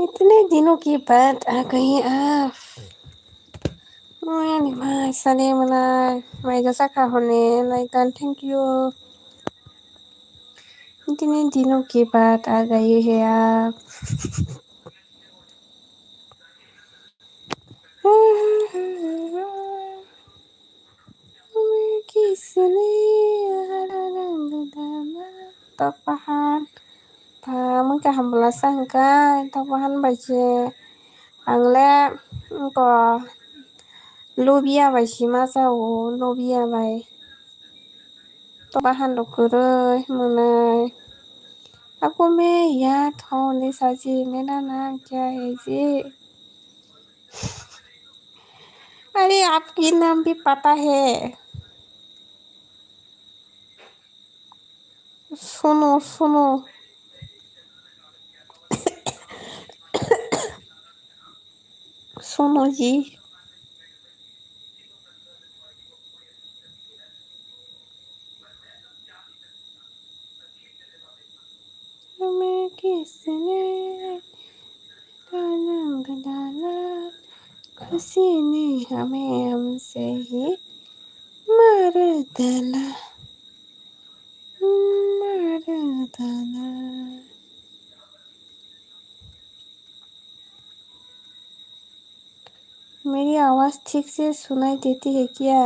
इतने दिनों के बाद आ गई आप. Oh ya nih mas, sana mana? May jasa kahonin, like thank you. इतने दिनों के बाद आ गए हैं आप. किसने रंग डाला tapahan mengkahambelasang ka tapahan baje angle ko lobia bai shima sa o lobia bai tapahan lokure munai आपको मैं याद होने साजी मेरा नाम क्या है जी अरे आपकी नाम भी पता है सुनो सुनो सुनो जी हमें किसने रंग डाला खुशी ने हमें हमसे ही मार डाला मार डाला मेरी आवाज़ ठीक से सुनाई देती है क्या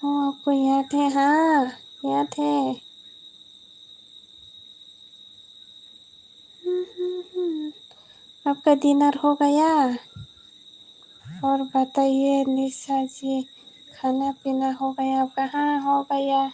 ओ आपको याद है हाँ याद है आपका डिनर हो गया और बताइए निशा जी खाना पीना हो गया आपका हाँ हो गया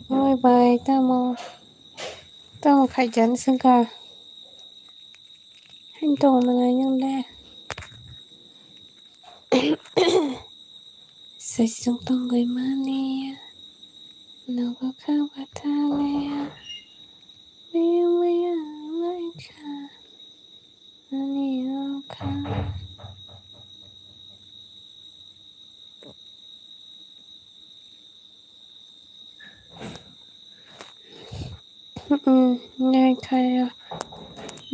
Ôi bài ta một khai dẫn xin cả hành tổ mà người nhân đa sẽ sống tông người mà nè nào có khao bà ta nè mày lại cha nè khá नहीं खाया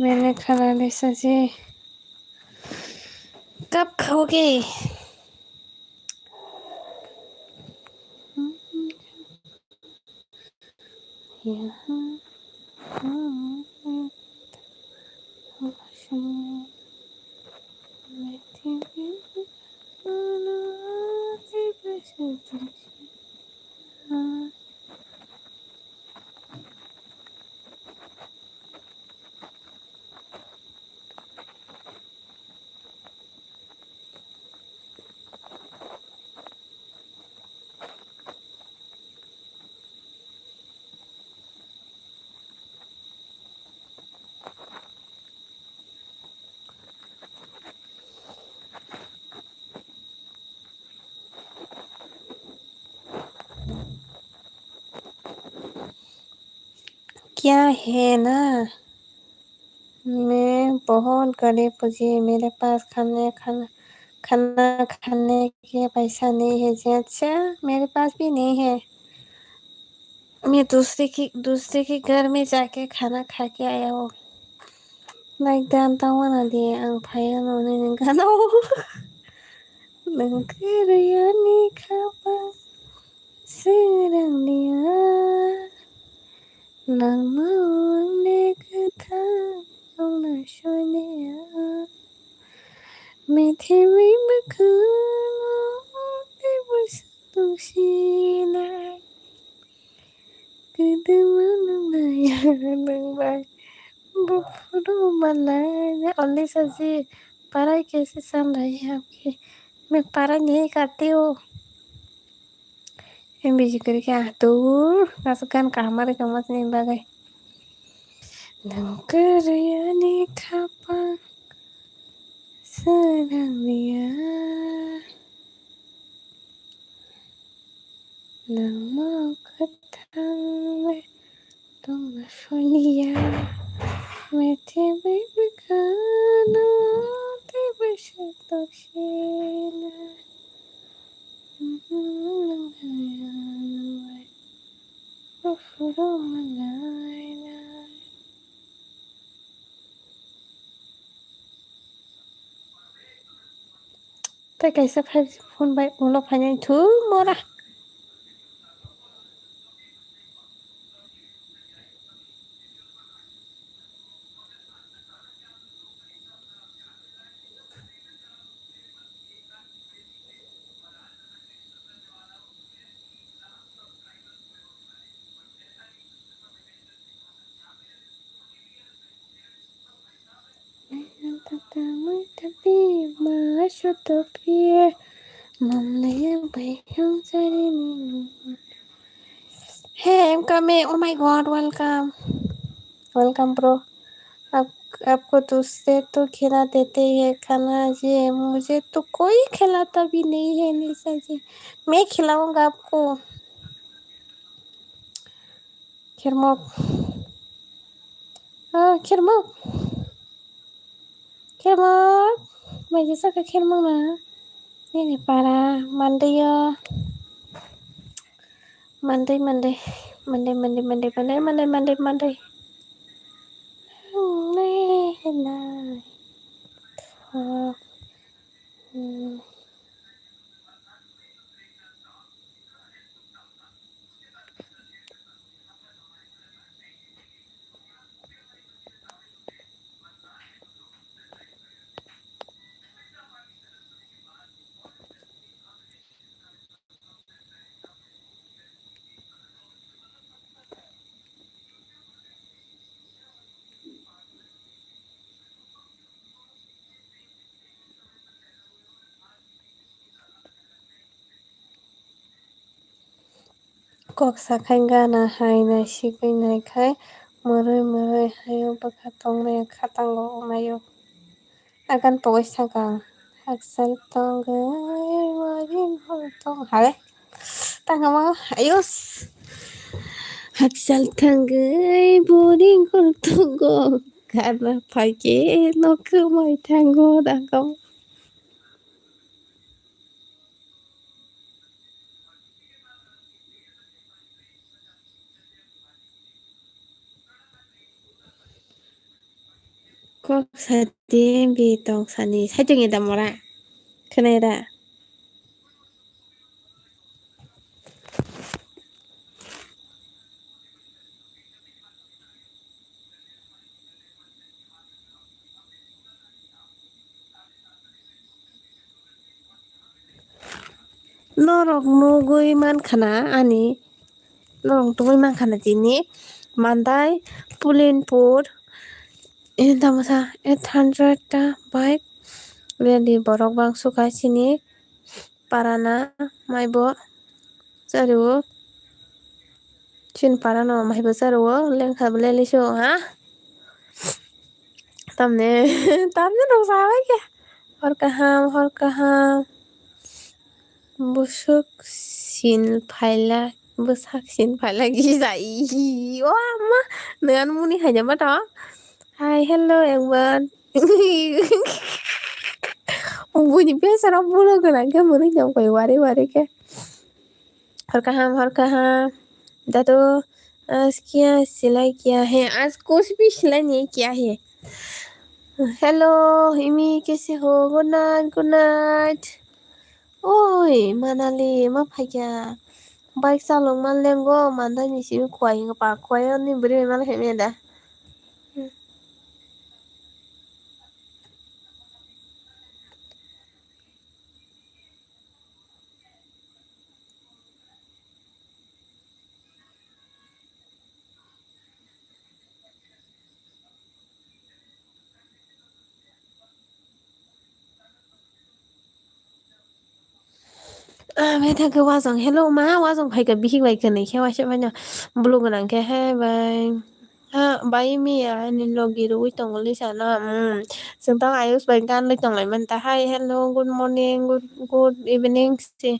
मैंने खाना ले सजी कब खाओगे यहाँ क्या है ना मैं बहुत गरीब जी मेरे पास खाना खाने के पैसा नहीं है जी अच्छा मेरे पास भी नहीं है मैं दूसरे के घर में जाके खाना खा के आया हूँ लाइक दांता वाना दे आं फाया नोने नंगानो नंगरयानि खाबा serangnya nama wanne kata nasyanya Mithiri bakal bersatu sila kedua naya nang बुफुरू मलाई अल्ली जी पढ़ाई कैसे चल रही है आपकी? मैं पढ़ाई नहीं करती हूँ। Em biji kiri kia tuh masukkan kamar masih bagai. Nangkeriani kapang sedang dia nama ketang tunggu sonia meti baby kana tiba setok sila. Tay कैसे फोन भाई उन लोग फाइनल थू मोरा tapi masuk tapi mamanya bayang cari nih. Hey, I'm coming. Oh my God, welcome bro. आप आपको दूसरे तो खिला देते हैं खाना जी, मुझे तो कोई खिलाता भी नहीं है निशा जी, मैं खिलाऊंगा आपको। खिरमोक खिरमोक खिरमोक मैं जैसा का खिरमोक ना ini para mandi ya mandi mandi mandi mandi mandi mandi mandi mandi mandi nah kok sakai na hai na shikai na kai murai murai hayo bakatong na katango mayo akan pawis sakang aksal tonggai marin holtong hale tangamo ayos aksal tanggai boring holtongo karena pagi no kumai tango dangom kok sadim bitong sani sajengida mora keneda norok nugui mankana ani norok tugui mankana tini mandai pulinpur tamasa 800 ta bike Beli borok bangsu kasini parana maibo charu chin parano maibo charu lengkha leliso ha tamne tamne rok sabai ke hor kaham busuk sin phaila gizai o amma dengan muni hanya mata hai hello everyone bunyi biasa orang bulu kan ke muni jam koi wari ke हर कहाँ दादो आज क्या सिलाई किया है आज कुछ भी सिलाई नहीं किया है हेलो इमी कैसे हो गुड नाइट ओए मनाली मा फाइया बाइक चालक मान लेंगो मानदा निसी खुआई पा खुआई नि बरे मान हेमे दा मेथाइखौ वाजों हेलौ मा वाजों फायखो बिहिबायखो नैखेवासो माने blue गोनांखे hey bye ha bai mi ni logi ru tong li sa na sung tang ayus bai gan li tong lai man ta hi hello good morning good evening si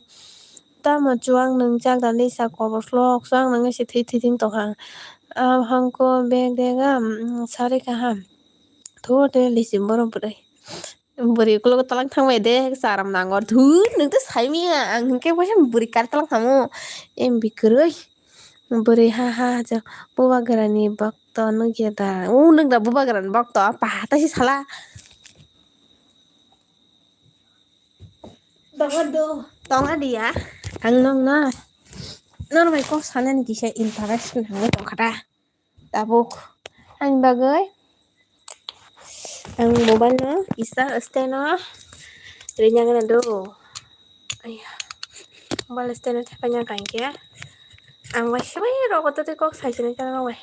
ta ma chuang nung jak da li sa ko vlog chuang nung si thi thi ting to hang hang ko beg de ga sari ka ha tho de li sim borom prai buri kulo talang thangbai de saram nangor thu nung to sai mi ang ke pasa buri kar talang thamu em bikroi buri ha ha ja buba garani bakto nu geda nung da buba garan bakto pa ta si sala dogado tonga dia ang nong na nor bai ko sanen kise interest nang tong khata tabuk ang bagai ang mobile no isa este no rinyang na do ayah mobile este no thapanya kain ke ang wai shwai ro ko to ko sai chen ka wai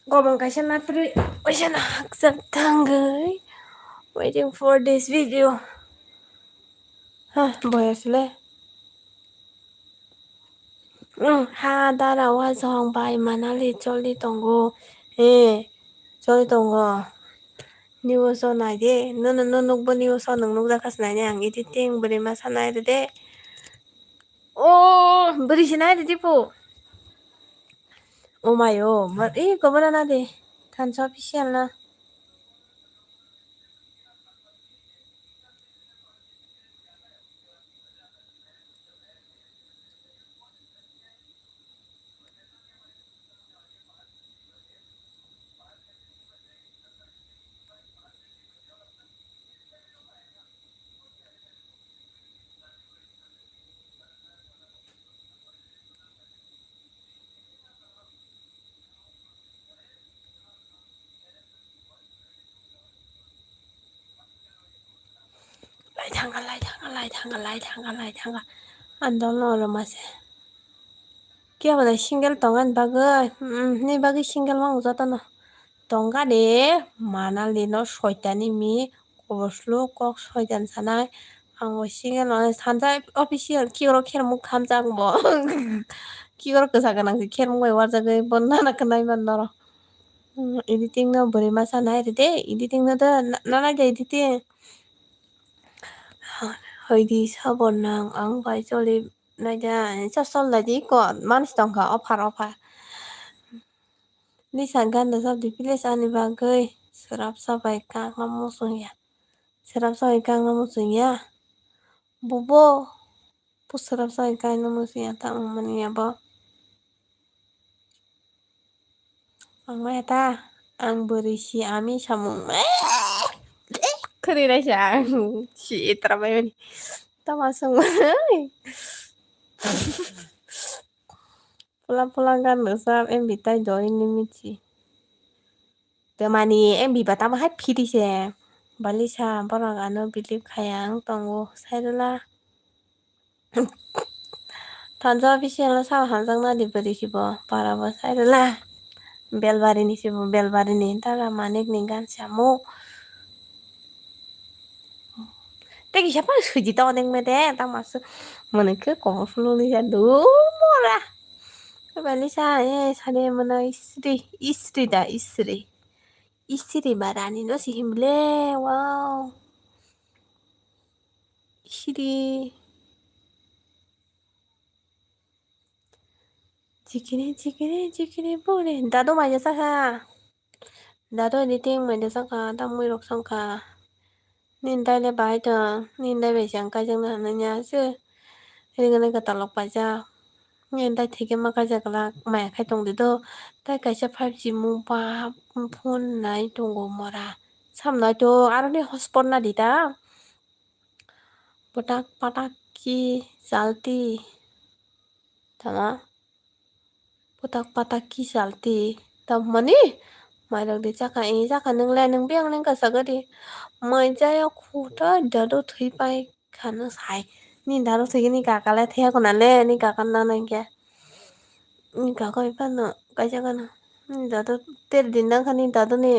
gobang kaisa na tri oisa na accept tangai waiting for this video ha boy asle ha dara wa song bai manali choli tongo choli tongo niwo so nai de no bo niwo so nung nuk jakas nai ang editing bari ma sanai de bari sinai de po mayo mar gobara na de thansa official na lai thanga andol no mase kia bada single tongan bagai ni bagai single mang jata no tonga de manali no soitani mi koboslo kok soitan sanai ang single no sanjai official kioro khermuk khamjak bo kioro kasagan ang khermuk bai warjagai bonna na kanai man no editing no bari masa nai de editing no da nana de editing hoidi sabon nang ang bai choli naida chasol ladi ko manis tongka offer Lisa ganda sabdi piles ani bagai serap sabai kang namusung ya serap sabai kang namusung ya bobo pu serap sabai kang namusung ya tak mani ya bo ang maya ta ang berisi ami samung kari na siya si trabay man tamasang pulang-pulang kan besar em bita join ni michi temani em bi bata ma hat phiri se balisa borang ano bilip khayang tongo sairula tanza official sa hanjang na di berisi bo para bo sairula belbari ni sibo belbari ni tara manik ni gan samu tegi siapa suji tau neng mede tak masuk meneke konflu ni jadu mora balisa sade mana istri barani no si himle wow istri jikini bore dado maja saka dado editing maja saka tamui rok sangka nindai le bai ta nindai be jang ka jang na nya se ringan ka talok pa ja nindai theke ma ka ja kala maya khai tong de do tai kaisa 5G mu pa phone nai tongo mora samnai to aro ni hotspot na dita patak patak ki salti tama patak patak ki salti tam mani mai rok de chaka nung le nung biang nung ka sagadi mai jaya khota dado thui pai khana sai ni dado thui ni ka kala thea ko na le ni ka kan na na kya ni ka ko pa no ka ja kana ni dado ter din na khani dado ni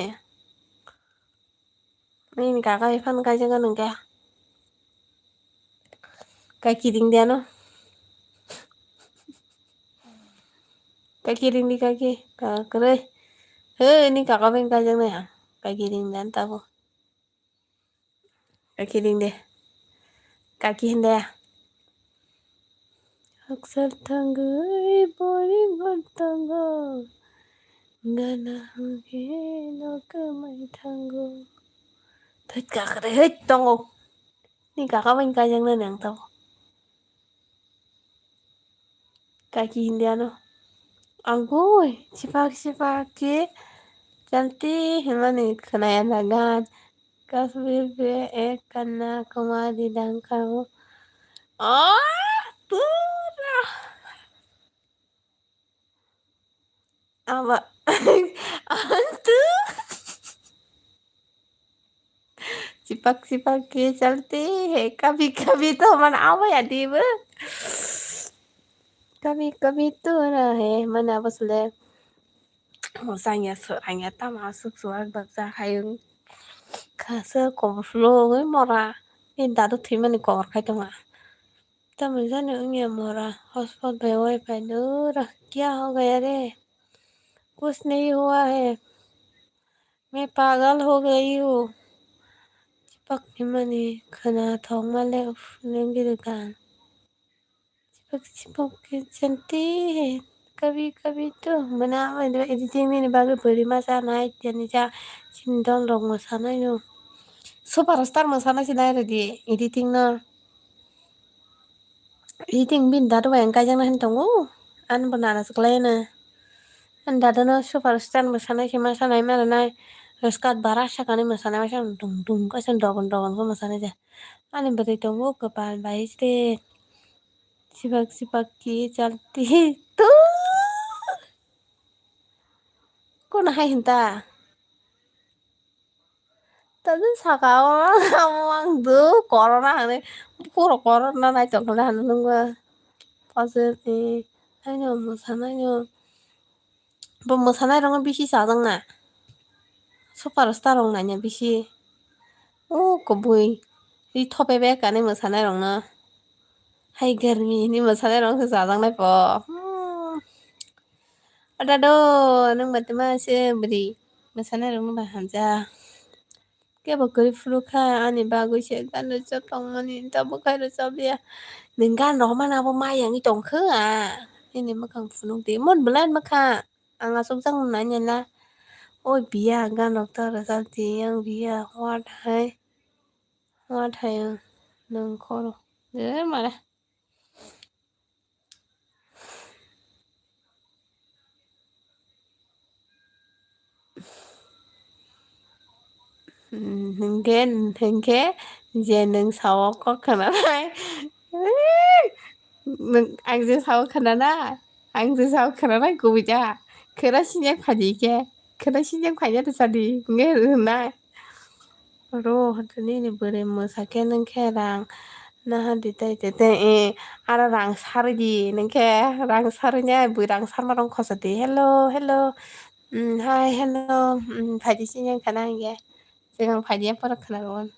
ka ka pa ka ja kana kya Kaki ringdiano. Kaki ringdi kaki. Kakre. Ini kakak pengen kajang nih ya. Kaki ringdian tahu. Kaki ringdi. Kaki hinde ya. Aksar tangga boring bertangga. Gana hoge no kemai tanggo. Thật kakre hết tongo. Ini kakak pengen kajang nih yang tahu. Kaki hindiano. Anggoy. Sipak-sipaki. Cantik. Gimana nih kenayan dagan. Kasbibe karena kemari dan kamu. Oh, tuh. Apa? Antu. Sipak-sipak cantik. Kami tuh mana apa ya tiba? Kami tuh nah mana apa sudah? Masanya serangnya tak masuk suara bahasa hayung. Kasa konflo với mora. Nên ta都thấy mình có cái tung à. Ta mình ra nữa nghe mora. Hotspot Pay wifi दूर. क्या हो गया रे? कुछ नहीं हुआ है. मैं पागल हो गई हूँ. Chipak mani kana thong male nengi dekan. Chipak cantik. Kami tuh mana editing ini bagai beri masa naik dan ja cindong dong masana itu. Superstar masana sih dari di editing na. Editing bin dadu yang kajang na hentongu. An banana sekolah na. An dadu na superstar masana sih masana mana na. Skat barasha kani masana masana dung dung kasan dogon ko masana ja. Ani beri tunggu kepal baik deh. Sipak-sipaki cantik tuh. Kok nah hinta? Tadi sakawa ngomong tuh corona nih. Puro corona na coklat nunggu. Positif. Ayo musana yo. Musana rong bisi sadang na. Superstar rong nanya bisi. Oh, kebui. Di top bebek kan musana rong na. Hai गर्मी ini musana rong sadang na po. Ada do, nung masih beri. Musana rong bahan ja. Kaya bagay flu ka ani bago siya gano sa pangmanin tabo kayo sabi ya nenggan naman ako mayang itong ka ini makang funong di mon bulan maka ang asong sang nanya na ôi bia gan doktor sa tiyang bia what hay nung koro deh mana hengke je neng sawo ko kana neng angje sawo kana na angje sawo kana na ko bija kera sinyak phaji ke kera sinyak phanya ta sadi nge na ro hatani ni bere mosake neng kerang na hadi tai te ara rang sardi neng ke rang sarnya bu rang sarmarong khosati hello hi hello phaji sinyak kana nge 제가 바디에 빠락하나건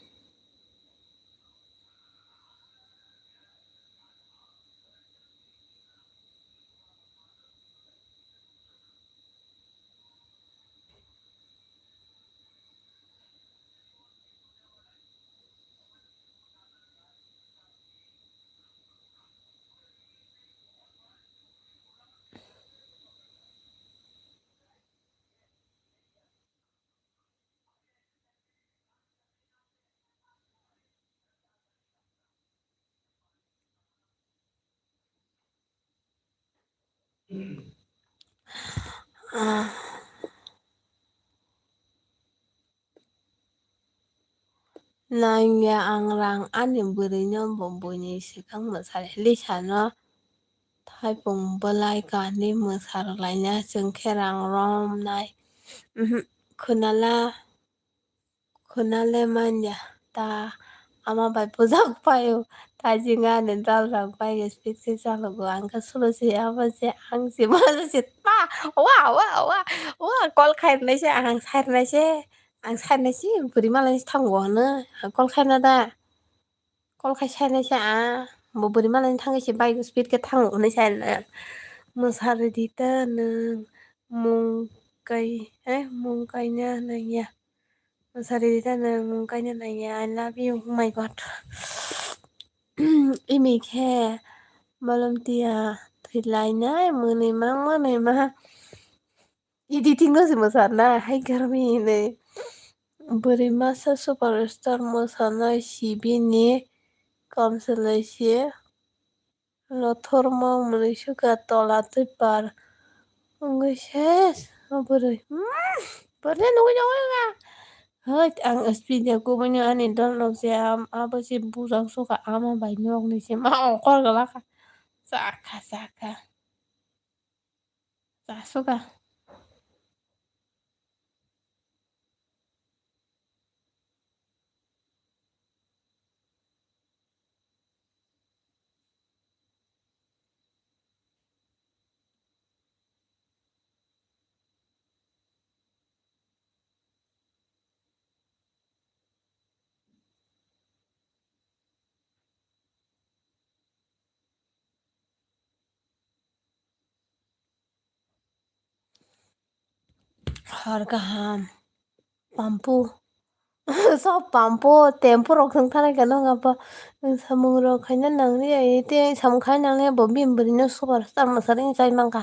nanya angrang anim berinya bombonyi sekang masal lisana thai pung belai kani masal lainnya sengkerang rom nai kunala manja ta ama bai puzak payo ta jinga nendral rang pai speak se salogo angka solo se apa se ang se masa se pa wah kol khair na se ang sair na se ang sair na se buri malan tanggo na kol khair na da kol khai sair na se बोरै मालायनि थांखिसो bike स्पिडखौ थांहोनोसै सानो मोसारिदिता नों मुंगायनो नैया मोसारिदिता नों मुंगायनो नैया I love you oh my god इमिखे मालमतिया थैलायनाय मोनैमा इदिटिंल'सो मोसाना हाय गारमिनै बोरै मासा सुपारस्टार मोसानाय सिबिनि कामसोलायसे लथरमा मोनैसो गातलाथै बार बोरै बोरै नुगैनांगौ होद आं स्पिडियाखौबोनो आंनि दानलावजाया आबोसे बुजां सखा आमा बायनो अगनिसे मा अखरगलाखा जाखा जासुगा हर गाहाम पाम्पु सब पाम्पु टेम्पु रखों थानायखा नङाबा सामुं रखायना नांनि ते सामुं खाय नांनि बिमबोरैनो सुपारस्टार मोसारिनि जाय मांखा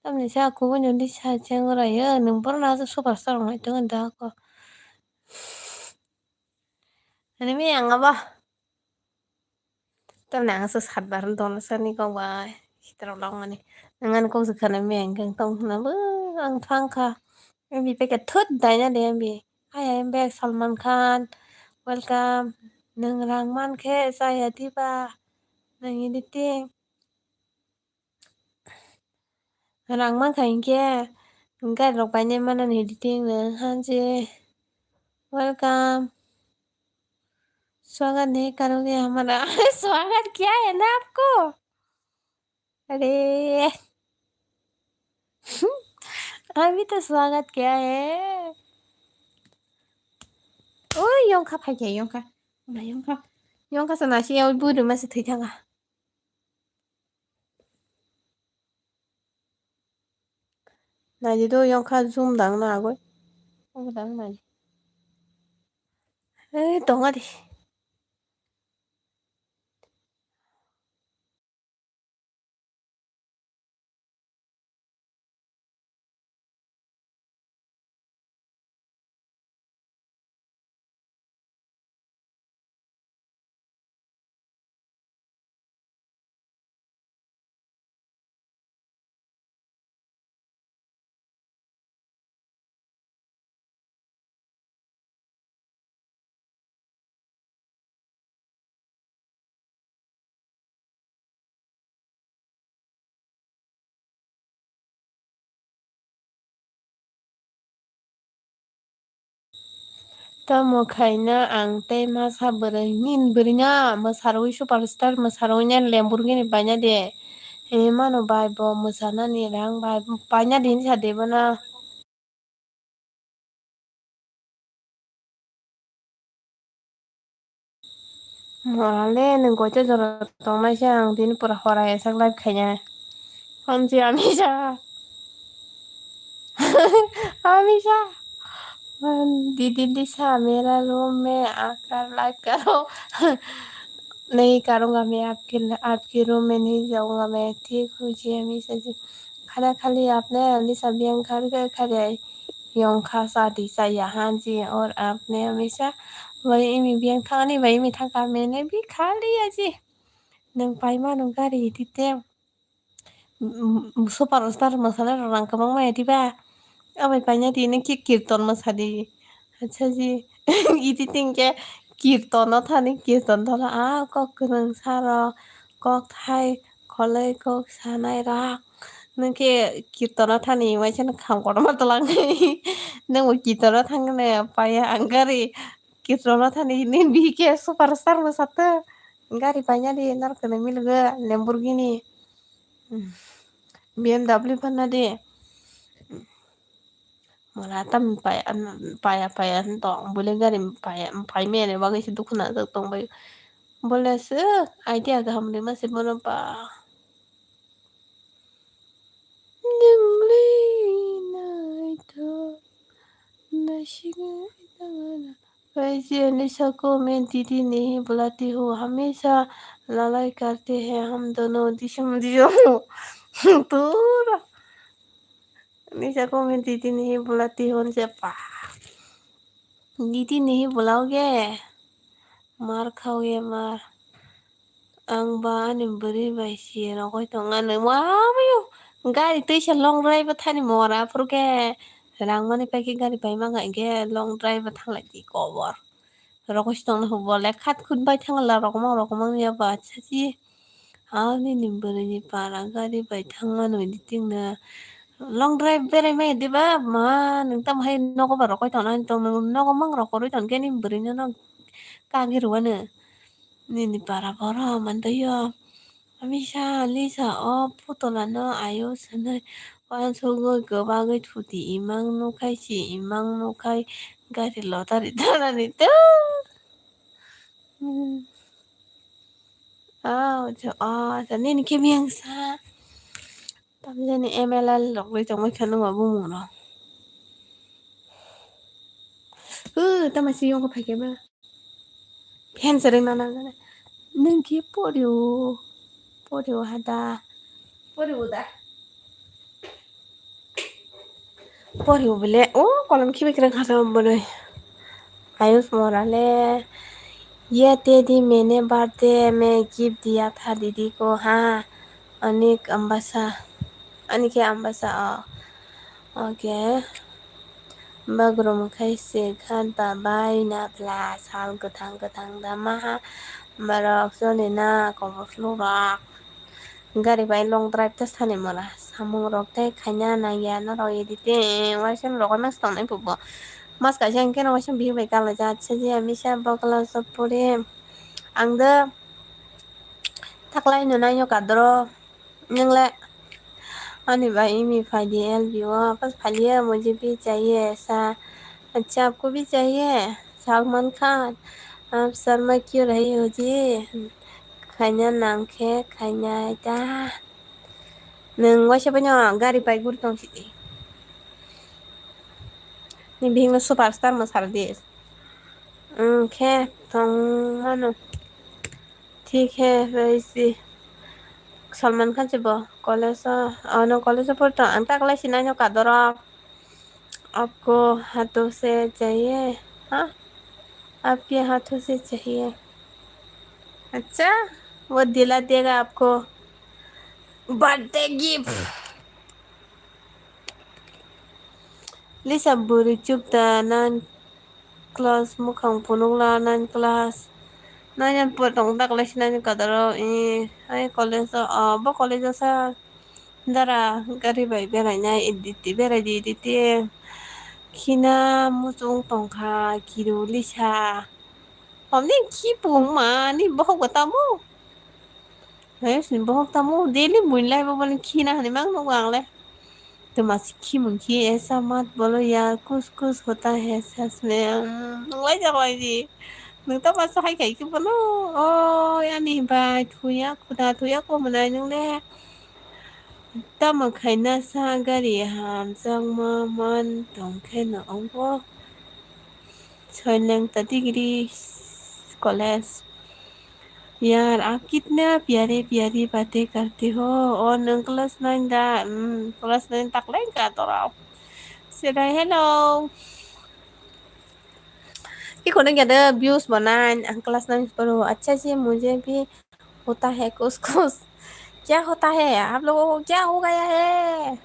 तामनिसे आखौबो नुदि साथियां रायो नोंबर नाजा superstar मायथों होनदा आखौ ini angaba tamna asa sadbaran ton sani kau bai sitro long mani dengan kau sekana mengeng tong na bu ang thangka MB pakai thut danya de MB hai MB Salman Khan welcome nang rang man khe saya tiba nang editing rang man khain ke ngai rok bai ne man editing na hanji welcome स्वागत नहीं करोगे हमारा स्वागत किया है ना आपको अरे अभी तो स्वागत किया है ओय 영카 팔게 영카 나 영카 सनाशी याव बुरु मासे थैथाङा 나지도 영카 좀 당나 하고 당나지 에이 덩어리 Tamo khaina ang tei masa borai nin borinya masaroi superstar masaroi nen Lamborghini baina de he mano bai bo masana ni rang bai baina din sa de bana morale nang gocha jora tongnai se ang din pura horai sak live khaina hamji amisha amisha दीदी दिशा मेरा room में आकर like करो नहीं करूँगा मैं आपके room में नहीं जाऊँगा मैं ठीक हूँ जी हमेशा जी खाना खा लिया आपने अलीसा बियन खा यंखा शादी सा यहाँ जी और आपने हमेशा वही में बियन खाने वही में था मैंने भी खा लिया जी नंग पाइमा नंग गारी दीते सुपारस्टार मसाला रंग माय दिबा अब पाइना दी ने कीर्तन मसादी अच्छा जी एडिटिंग के कीर्तन थानी कीर्तन थला कक नों सारा कक थाय खलै कक सानाय रा नोंके कीर्तन थानी वाइसन खामखर मातलांगै नों कीर्तन थांगने पाया अंगारी कीर्तन थानी निन बिके सुपारस्टार मसाते गारि पाइना दी नारकने मिलगे Lamborghini BMW fanna de mora tam paya to bule gari paya pai mene bagai si dukuna tak tong bai बोलेसो आइडिया गाहामनि मासे बनोबा वैसे निशा को मैं दीदी नहीं बुलाती हूँ हमेशा लड़ाई करते हैं हम दोनों दिशम तो निशा को मैं दीदी नहीं बुलाती हूँ दीदी नहीं बुलाओगे मार खाओगे मार आंबा बोरै बायसिनो खयथंआनो माबायो गारि दैसा लं द्राइभ थानि मराफोरके रांमानि पाइखि गारि बायमांगे लं द्राइभ थांलायदि कबर रखसतंनो हुबले खात खुद बाय थांला रकमां याबा सासि आनि बोरैनि पारा गारि बाय थांमानो बिदिनो लं द्राइभ बेरायमाय दिबा मा नोंताम हाय नगबा रखयथंना नगमां रखरयथन केनि बोरैनो कागिरुआनो Nini para para mandayo. Amisha Lisa puto lano ayo sanay. Wan sogo gabagay tuti imang no kai si imang no kai gari lotari dana nito. Sa nini kimiyang sa. Tapos ni MLL lokwe tong kanu mabumo no. Tama si yung kapag ba. Pihan sa rin na na. Nangki porio hada. Porio da. Porio bile. Kolam kibi kira kasa bonoy. Ayush मोराले ये तेदी मैंने birthday में gift दिया था दीदी को हाँ अनिके Ambassa okay बागुरुम खायसे खान बाबाय ना ब्ला साल गोथां गोथां दामा बारक जने ना कबफ्लुराक गारि बाय लं ड्राइभ तासानि मोरा सामुं रकते खायना नाया ना रय दिते वासन रकय मास थांनाय फुबो मास कायसे केन वासन बिबाय गाला जातसे जे मिसा बगला सपुरे आंदो थाख्लाय नुनाय काद्र नोंलाय अनि भाई मी फायदी एल बिवा बस फालिए मुझे भी चाहिए ऐसा अच्छा आपको भी चाहिए सलमान खान आप शर्मा क्यों रही हो जी खायना नामखे खायना दा नों वासे बनो गारि बाइक गुर दंसि नि बिंग सुपरस्टार मसारदि खे मानो ठीक है वैसे सलमान खान से कॉलेज नो कॉलेज पढ़ता अंता क्लास नाइन का दरा आपको हाथों से चाहिए हाँ आपके हाथों से चाहिए अच्छा वो दिला देगा आपको birthday gift Lisa buri chupta nan class mukhang punungla nan class nan potong tak les nan kadaro ay college ba college sa dara gari bai berai na editi berai di editi kina mutung tongkha kiru Lisa omni ki pung ma ni bohok batamu ni bohok tamu daily muilai ba ban kina ni mang no wang le तो मासी मुखी ऐसा मत बोलो यार कुछ कुछ होता है सच में नंलाय जाबाय दि नोंता मासा हायखायखो बोलो यानि बाय थुया खुदा थुया को मोनाय नोंले तम खायना सा गारि हाम जंग मन दंखेनो अंगो छोइलें तटिगिरि कॉलेज यार आप कितना प्यारे प्यारी बातें करते हो और नों क्लास 9 दा क्लास 9 तक लाइन का तोराव Say hello कि कोने क्या दे व्यूज बनाए क्लास 9 पर अच्छा जी मुझे भी होता है कुछ कुछ क्या होता है आप लोगों को क्या हो गया है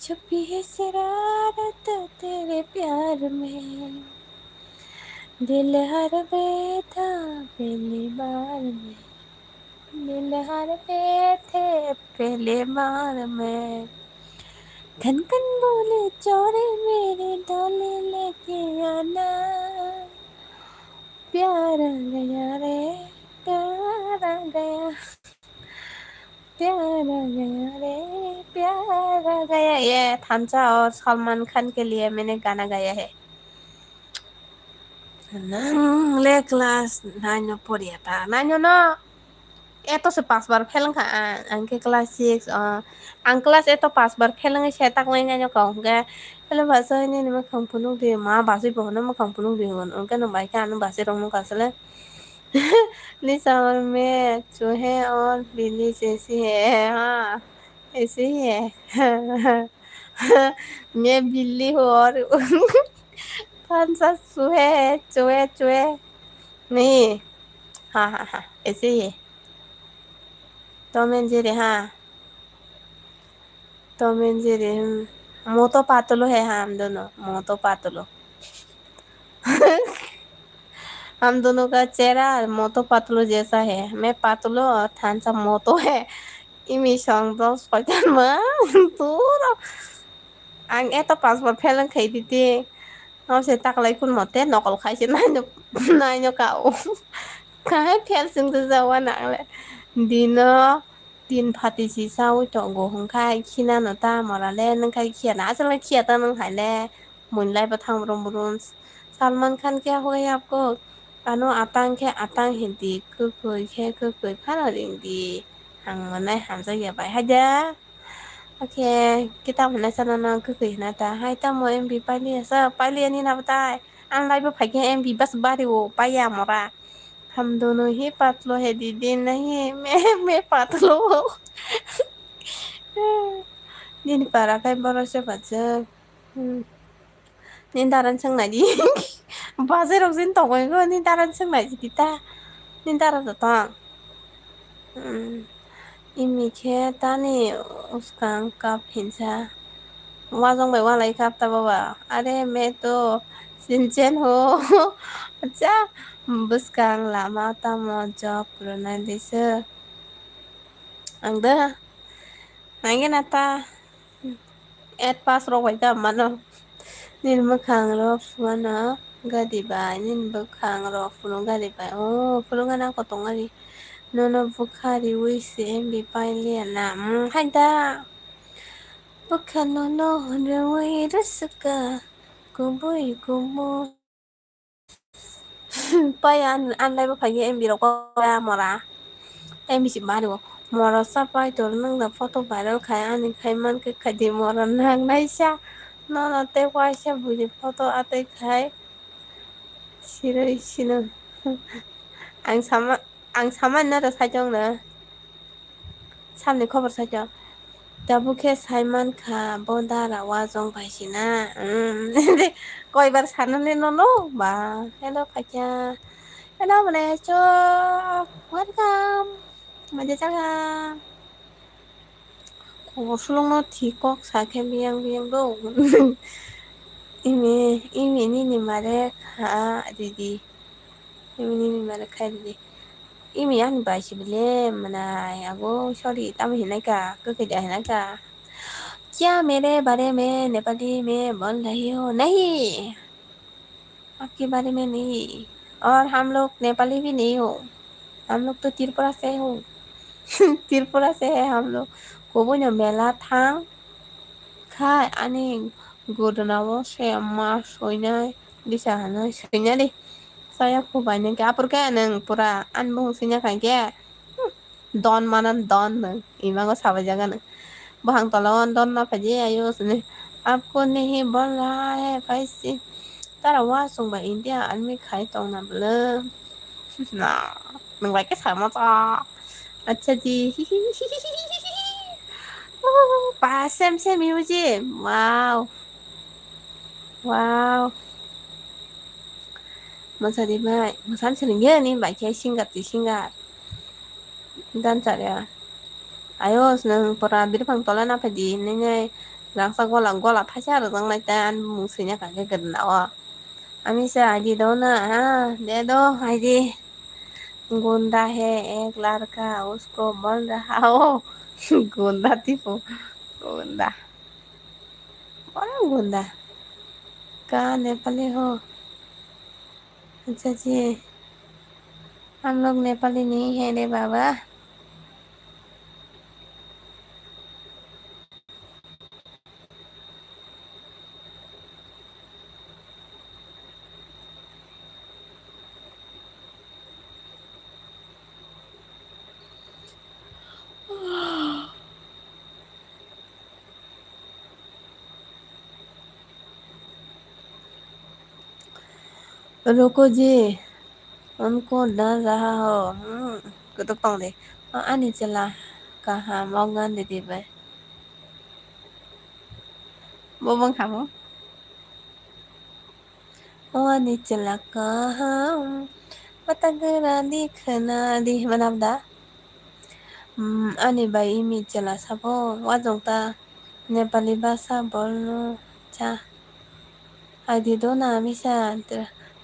छुपी है शरारत तेरे प्यार में दिल हर बेथा पहली बार में दिल हर बेथे पहले बार में धनकन बोले चोरे मेरे डोले लेके आना प्यार आ गया रे प्यार आ गया प्यार आ गया रे प्यार आ गया ये थांचा और सलमान खान के लिए मैंने गाना गाया है नोंले क्लास 9 पढ़ी था 9 no एतो से 5 बार फेल खा आंके क्लास 6 आं क्लास एतो 5 बार फेल से तक ले न्यानो कहूंगा हेलो भाषा ने म खंफुनु दे मा बासि बहनो म खंफुनु दे उनका न भाई का न बासि रंग कासले निशा और मैं चूहे और बिल्ली जैसी है हाँ ऐसे ही है मैं बिल्ली हूँ और कौन सा चूहे है चूहे चूहे नहीं हाँ हाँ हाँ ऐसे ही है टॉम एंड जेरी हाँ टॉम एंड जेरी मोटो पातलो है हाँ हम दोनों मोटो पातलो हम दोनों का चेहरा मोटो पातलो जैसा है मैं पातलो और थानसा मोटो है इमी संग सयतान मा तोरा आं एतो 5 बार फेल खाइदिते से ताकलाय कुन मते नकल खाइसे नाइनो नाइनो काओ काहे फेल सिंग जावा नाले दिनो दिन फातिसि साउ टंगो हंखाय खिनानो ता मराले नंखाय खिया ना असल खिया ता नंग हायले मुनलाय बथां ब्रम सलमान खान क्या हो गया आपको ano atang ke atang hindi kukui ke kukui pano dingdi hang manai hamza ya bai haja oke kita mana sana na kukui na ta hai ta mo mb pali sa pali ani na batai an lai ba phai ke mb bas bari wo paya mora हम दोनों ही पतलो है दीदी नहीं मैं पतलो हूँ दिन para kai borosho baje nin daran sang di bazai rokjin tongoi go nin daran sang di ta nin daran to tong imi khe tani uskang kap hinsa wajong bai walai kap ta baba अरे मैं तो सिंचन हो अच्छा buskang lama tamo job purunai disu angda nangen ata at pass ro bai ta mano nin mukhang ro fuana gadi bai nin bukhang ro funo gadi bai oh fulunga na ko tongari nono bukhari wisi mbi pai liana handa bukha nono hunre wai rasuka kumbui kumbu pai an lai ba phai mbi ro ko mora em bị ba được mora sa pai to nang da photo viral khai an khai man ke khadi mora nang nai sha no no te wai sha bu di photo ate khai siroi sino ang sama na da sa jong na samne खबर sa jong दाबुखे साइमान खा बंदारा वाजं पाइसिना कयबार सानले ननो बा hello Pfizer hello मने चो welcome मजे जागा खबरसुलंनो थिकक साखे बियां बियां दो इमे निनि मारे खा दीदी इमे निनि मारे खा दीदी इमे आंनि बाइसिबले मनाय आगो सॉरी तम हिनाय का ककैदा हिनाय का क्या मेरे बारे में नेपाली में बोल रही हो नहीं आपके बारे में नहीं और हम लोग नेपाली भी नहीं हो हम लोग तो त्रिपुरा से हो त्रिपुरा से है हम लोग कोबोनो मेला थां खाय अनि गोदोनावो से मा सयनाय दिसा हानाय सयना दे saya kubai neng apur ke neng pura an bung sinya kan ke don manan don neng imango sawa jangan neng bahang tolong don na paje ayo sini आपको नहीं बोल रहा है पैसे तारा वा sung ba India an mi khai tong na bለ ना neng lại cái sao mà ta अच्छा जी bà xem yêu gì wow wow masa di mai masan senengnya nih baca singkat di singkat dan cara ayo seneng pura bir pang tolan apa di nene rangsa gola pasya rang lai tan musuhnya kagak kenal Amisa aji do na ha दे दो aji गुंडा है एक लड़का उसको बोल रहा हो गुंडा tipo गुंडा orang गुंडा कहाँ नेपाली हो अच्छा जी हम लोग नेपाली नहीं है रे बाबा रुको जी, उनको डर रहा हो। Kutok tong deh. Ani celah kaha mau ngan di tiba. Bobong kamu. Ani celah kaha. Matagara di kena di mana dah? Ani bayi mi celah sabo. Wajong ta. Nepali bahasa bolno. Cha. Adi dona bisa.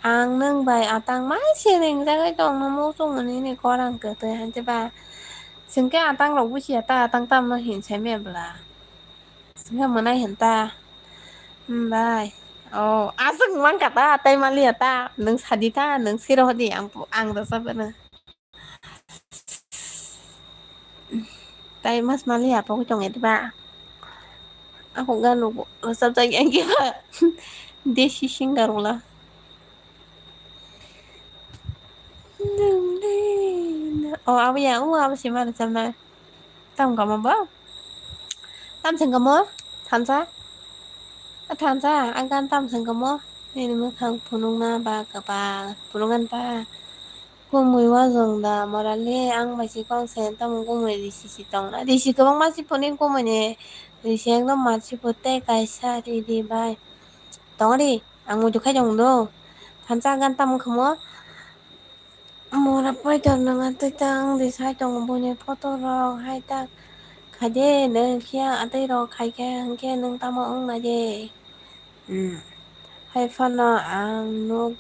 Ang neng bay atang mai siring jaga tong namo song ini korang ke tu han ba. Sengke atang lo bu sia ta atang tam no hin chai me bla. Sengke menai hen ta. Bye. Oh, aseng mang kata tay mali ta. Neng sadita neng siro di ang da sabana. Tay mas mali apa ko chong et ba. Ako gano po. Sabtag yang kiba. Deshi shingarola. Oh, apa ya? Apa sih mana sama? Tam kamu ba? Tam sing kamu? Tansa? Tansa, akan tam sing kamu? Ini mukang pununga ba kapal. Punungan pa. Kumui wazong da morale ang masih kong sen tam kumui di sisi tong na. Di sisi kabang masih puning kumui ne. Di sisi ang masih putih kaisa di bay. Tong di, ang mo jukai jong do. Tansa akan tam kamu? Mura pai tong nang tu tang di sai tong punya foto rong hai tak. Kaje neng kia atai ro kai ke ang ke neng tamo ang na je. Hai fana ang nuk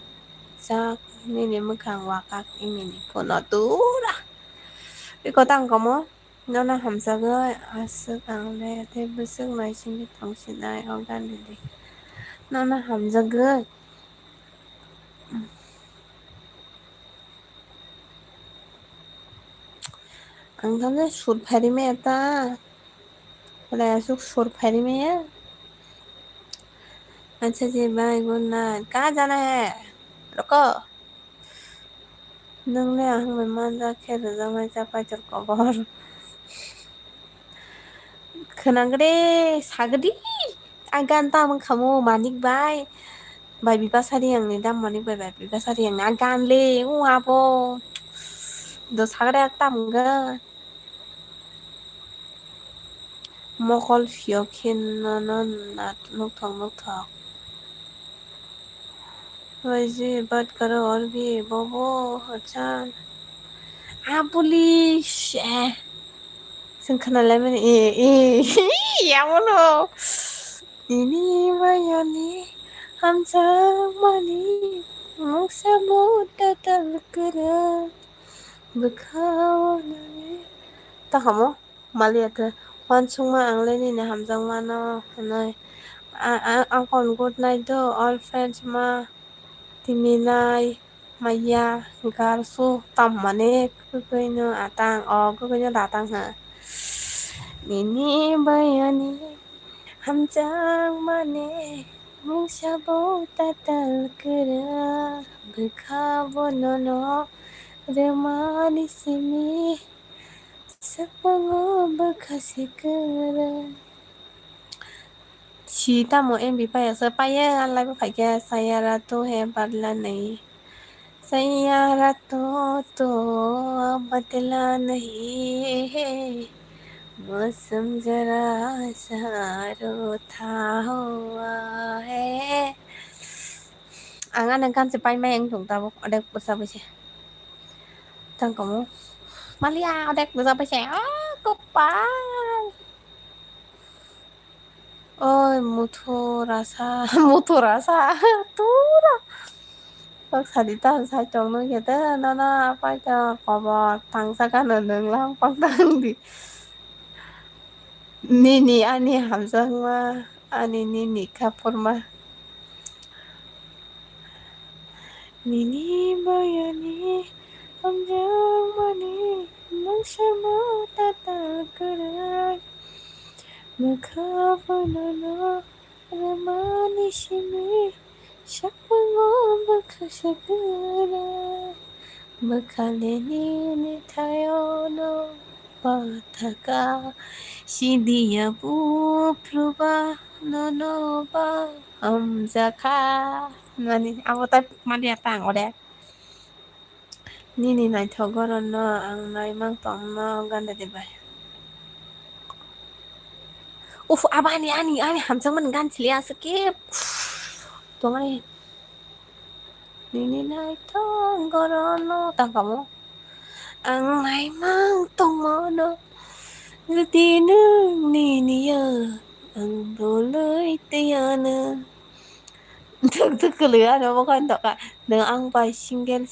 sak ni mukang wakak ini pono tu lah. Iko tang kamu? Nona hamsa ge asuk ang le te busuk mai sing tong sinai organ di. Nona hamsa ge. Ang tamne sur phari me ta. Boleh asuk sur phari me ya. अच्छा जी बाय good night कहाँ जाना है रुको नोंने आंनि मान जाखे रोजाबनाय जाबाय खबर खोनांगो दे सागोदि आं गानतामोन खामो मानिक बाय बिबा सारि आंनि दाम मानिक बाय बिबा सारि आंनि आं गानले उ आबो द सागरे तामगो मखल फियखिन नन नुथं वैसे बात करो और भी बोबो अच्छा पुलिस जों खोनालाय माने यावनो ini bayani hamza mani musa buta talkara bekawanane tak kamu malihat wansung ma ang leni na hamzang mano hanai ang kon good night do all friends ma timinay maya garsu tammane kukuino atang kukuino datang ha ini bayani hamzang mane mungsabo tatal kera bekawonono remani simi sepango bekasi kera Cita mo em bị phải sợ bay á lại phải cái saya ratu hebat lah नहीं saya ratu तो बदला नहीं है मौसम जरा सारो था हुआ है ang kan sepay may ang tung tawag adek bersama siya tang kamu Malia adek bersama siya kopal Ôi motorasa tura pagsalita sa chong no kita na apa ka kabar tangsa ka na nang lang pagtang di nini ani hamzah ma ani nini kapur ma nini bayani hamzah mani nang sama tata kerai makavanana ramani shimi Shakwango bakashagara Bakaleni ni tayo no pataka Shidiya bu pruba no ba hamzaka माने आब' ताइ माने tang ore nini naithogoron no ang naimang tong no ganda dibai uf abani ani hamjangman ganchili asake tongani nini naithogoron no tangkamo ang naimang tong no Gati nung niniya ang doloy tayana 득득 너무 간다가 너앙바이 싱글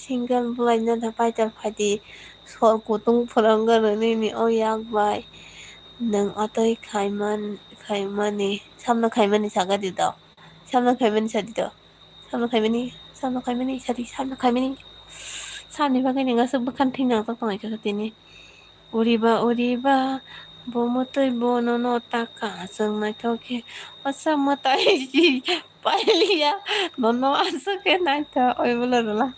블라인드 파이टर 파디 서 고통 그런 거는 이미 어약바이 능 어떠이 가이만이 삼나 가이만이 자가디다 삼나 가이만이 자디다 삼나 가이만이 자디 삼나 가이만이 사니 바가 내가 서브칸 팅나 떡덩이 그랬더니 우리바 Bumutoy bono no taka asang naitoke masamotay si palia nono asake naita oy bulala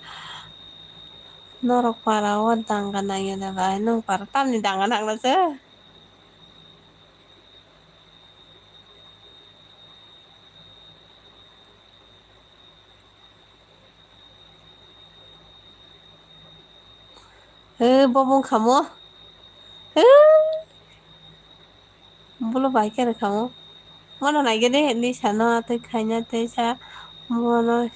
norok para wadang kanaya na ba nung para tam ni dangan ang nasa bobong kamu bulu baik ya kamu mana lagi deh di sana tuh kayaknya tuh saya mana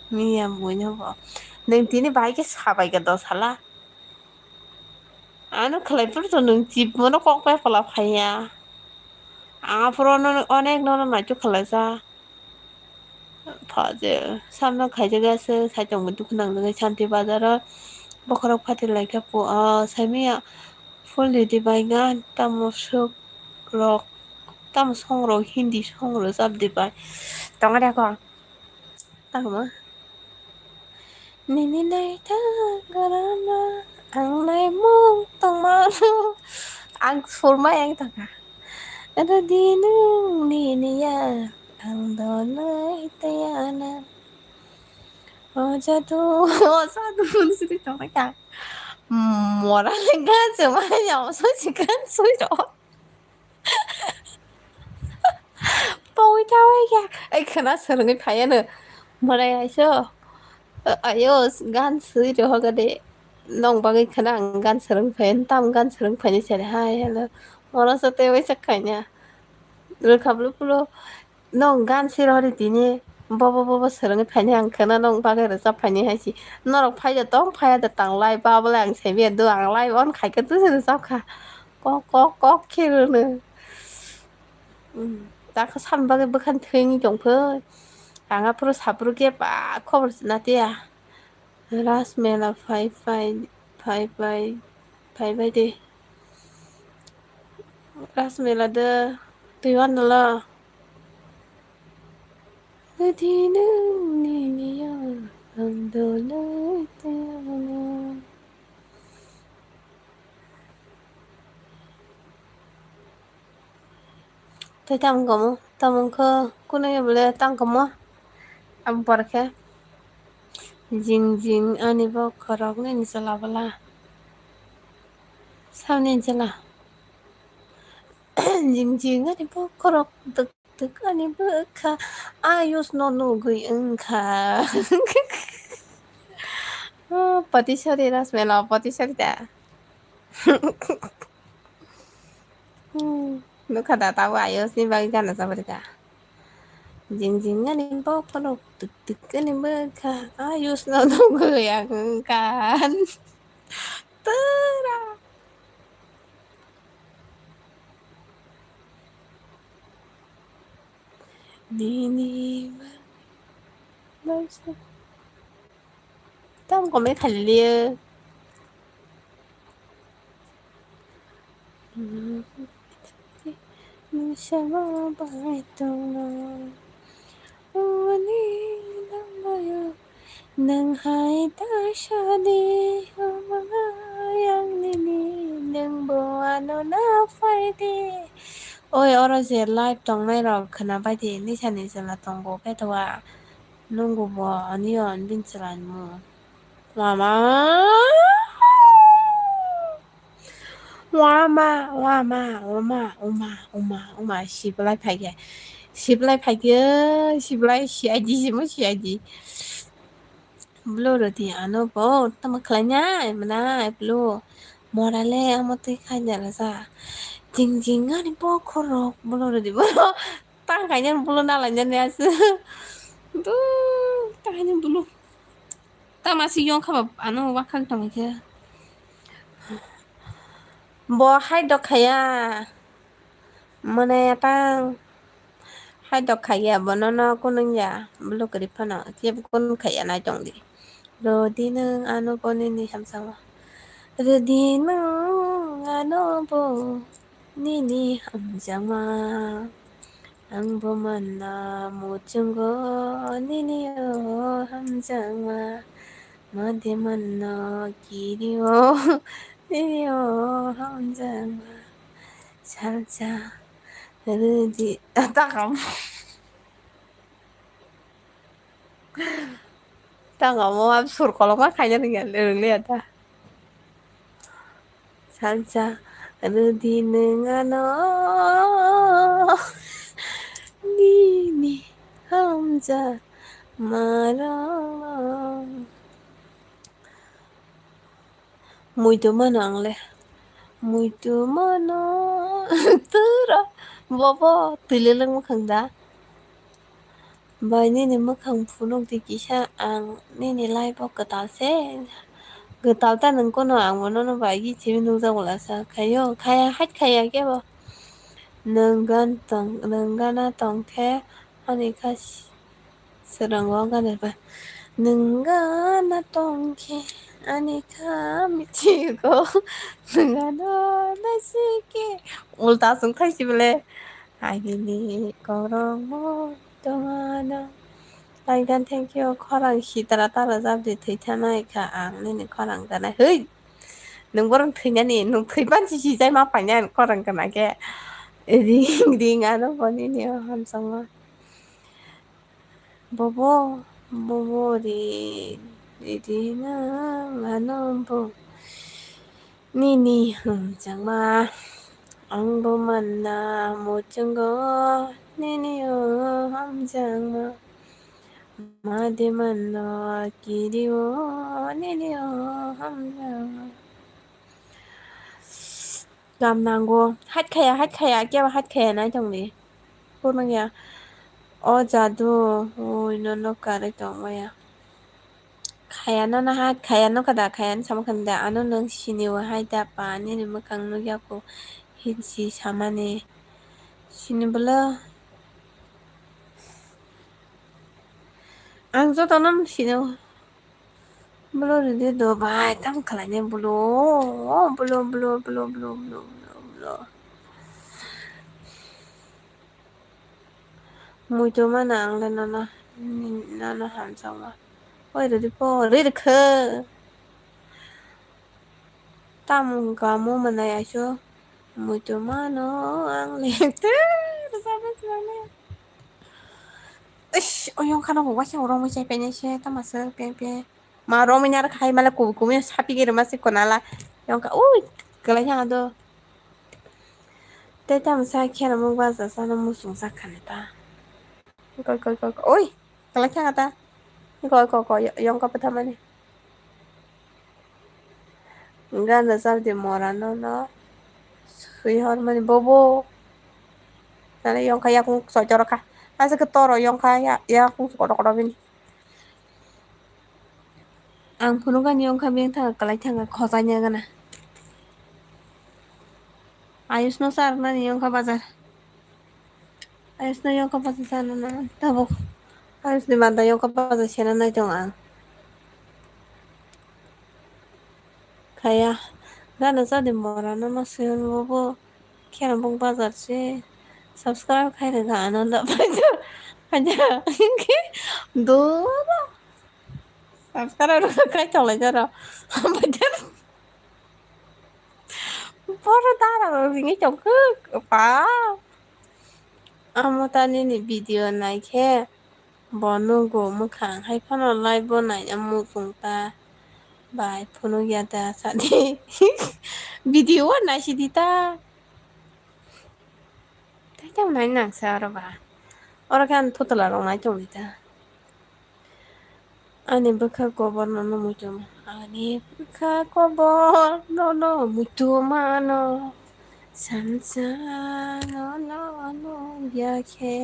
mi yang punya apa neng tini baik sabai ke salah anu kelipur tuh neng cip mana kok pe pala paya 앞으로 어nek 너는 말쪽 갈라서 파제 삼나 가져가서 살짝 문득 그냥 찬티 받아라 버커럭 파티 라이카 포아 삶이야 폴리디 바이간 담없어 록 tam song rồi hindi song rồi sắp đi bài tao nghe con tao mà nini này ta garana ang này mong tong ma ang forma yang ta ka ada di nung nini ya ang donai tayana 어제도 어사도 문수리 정말 뭐라는 거지 마냐 솔직한 소리로 bôi cháu ấy kìa ấy khả năng sợ người phải nữa mà đây ai chưa ayo gan sứ cho cái đấy nông bằng cái khả năng gan sợ người phải tam gan sợ người phải như thế hai là mà nó sẽ tiêu với chắc cả nhà rồi khắp lúc lúc nông gan 싫어 đi tí nhé bố sợ người phải như khả năng nông bằng cái rồi sắp phải như hay gì nó được phải cho tóm phải được tặng lại bao bao lần sẽ biết được ăn lại bọn khai cái thứ gì sắp cả có kia nữa 딱 3박에 북한 트레이닝 종표 ang 앞으로 4부르게 막 커버스 나디야 라스메라 파이파이 라스메라드 tuyonla 어디는 니니야 안돌릴 때나 tôi tao không tao không có cô này boleh tao không am parke jing ani bo korok ni sala bala sao nên chala jing ani bo korok tuk ani bo kha ayus no gui engkha pati sari ras mela pati sari ta nó khá tao ayus ni bagi kan sa berita jing ani bo korok tuk ani bo kha ayus no gui engkha tera Nini tao có mấy thành lia Sama baitong Wani namayo Nang hai ta shadi Mga yang nini Nang buwano na phai di Ôi ora giờ live tong này rồi khana bai di ni chani sala tong bo pe towa nungu bo ani on bin chalan mo mama 와마 와마 오마 오마 오마 오마 씨발라 파게 Siblay phaiyo siblay CID mo CID blo rồi thì ano bo tama khlanya mana blo morale amote khanya la sa jing jing ani bo khorok blo rồi thì bo tang kanya blo na la nyan as tu tanya blo tama si yon khaba ano wakal tong ke bo hai dok khaya mana tang hai dok khaya bonono kunung ya blo kri phana ke kun khaya na chong di rồi đi nương ano bonin ni ham sama Radina anobo nini hamjama ang bumana muchungo nini o hamjama madhimana kirio nini o hamjama salsa rudi tak kamu absurd kalau makanya tinggal lihat dah salsa Radina ano nini hamza marang muito manang le muito mana tera baba tilelang makhangda bai ni makhang phunok ti kisa ang ni lai bo katal se katal ta nang kono ang wono no bai gi chimin nu za wala sa kayo kaya hat kaya ke bo nangana tong the ani kasi serang wagan ba nangana tong ke ani ka michigo nangana nasike ulta sung khai si bele agili korong mo tomana like dan thank you khorang hitara tara zabdi thaitanai ka ang ni khorang dana hei nung borong thainya ni nung thaiban chi chi jai ma panyan khorang kana ke ring ring ano boni ni ham sama bobo bobo di na ano bo nini chẳng mà ang bo man na mo chung go nini o ham chẳng mà ma de man na kiri o nini o ham chẳng mà làm nàng go hát khaya kia hát khaya na chồng đi cô nó nghe ô jadu ôi nó cái tong maya khaya nó na hát khaya nó kada khaya sama kanda ano nang siniwa hai da pa ni makang no ya ko hin si sama ne sinibla ang zo tanom siniwa blo de do bai tam khala ne blo muito manang le na han sama oi de po re de khe tam ka mo mana ya cho muito mano ang le te sabe sabe ish oyong kana bo wasa ro mo sai penya she tamasa pe ma ro mo nyar khai mala ku me sapi ge ma se konala yong ka ui kala nya do te tam sa kera mo ba sa na mo sung sa kaneta ko oi kala nya ta ko yong ka patamani ngana sal de morano no sui hor mani bobo nana yong ka ya kung so choro ka asa ke toro yong ka ya kung so ko bin ang punugan yong ka bin ta kala nya khosanya gana ayus no sar na yong ka bazar ayus no yong ka bazar sana na tabo ayus ni manda yong ka bazar shena na jong ang kaya ngana sal de morano no sui bobo kera bung bazar se subscribe khai ga ananda aja do subscribe khai chong lại cho rồi Poro tara ringi chong cứ pa amo tani ni video nai khe bono go mukhang hai phano live bo nai amu sung ta bai phono ya ta sa di video na shi di ta ta chang nai nang sa ro ba Ora kan totalar rong nai tong ta. Ani baka kobor no mutum. Ani baka kobor no mutum ano. Sansa no biake.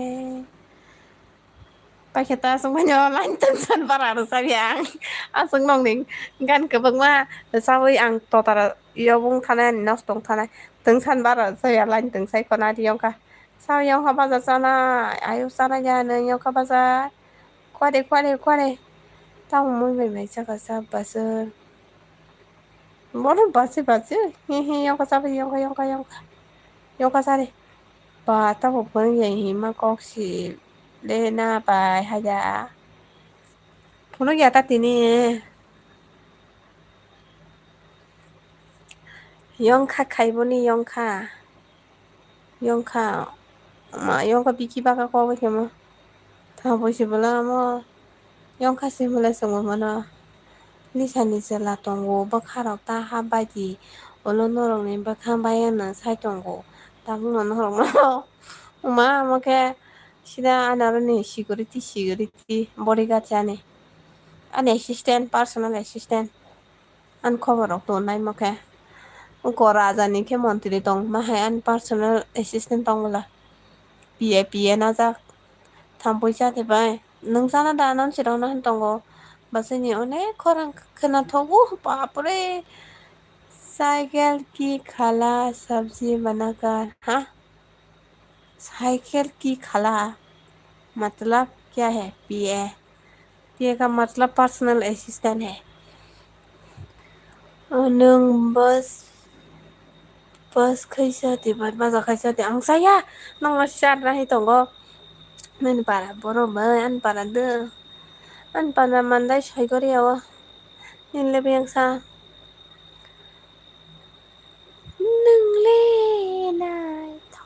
Pakita semuanya online tensan para sayang. Asung nong ning gan kebang ma sawi ang totara yobung tanan nas tong tanai tengsan bara saya lain tengsai kona di yongka. Sawi yongka baza sana ayo sana ya ne yongka baza. Kwade. Tao mới mày chắc là sao bà sơ. Bố nó bà sơ. Hi yongka sabi yongka sari. Bà tao một bữa vậy hi mà có gì lên na bà hay ya. Puno ya ta tini. Yongka kaiboni yongka. Ma yongka biki baka ko ba kemo. Ta bo si bala mo. Yongka si bala sama mana. Nisa la tongo bakha rok ta ha ba di. Olo no rong ni bakha ba ya na sai tongo. Ta bu no rong no. Ma mo ke sida anaro ni security bodyguard jane. An assistant personal assistant. An cover rok to nai mo ke. Ko raja ni ke montri tong ma hai an personal assistant tong la. PA na jak थाम्फै जादेरबाय नोंसाना दानानै चिरावना होनतांगौ बासैनि अनेक खरां खोनाथावगौ बापरे cycle की खाला सब्जी बनाकर हाँ cycle की खाला मतलब क्या है पीए का मतलब पर्सनल असिस्टेंट है नों बस खैसाति बाद बाजा खैसाति आं जाया नङा सियार राहि दंगौ नोंनि बारा बर'मै आन बारा दो आन बारा मानदाय साइगरियाव निले बेंसा नोंले नायथ'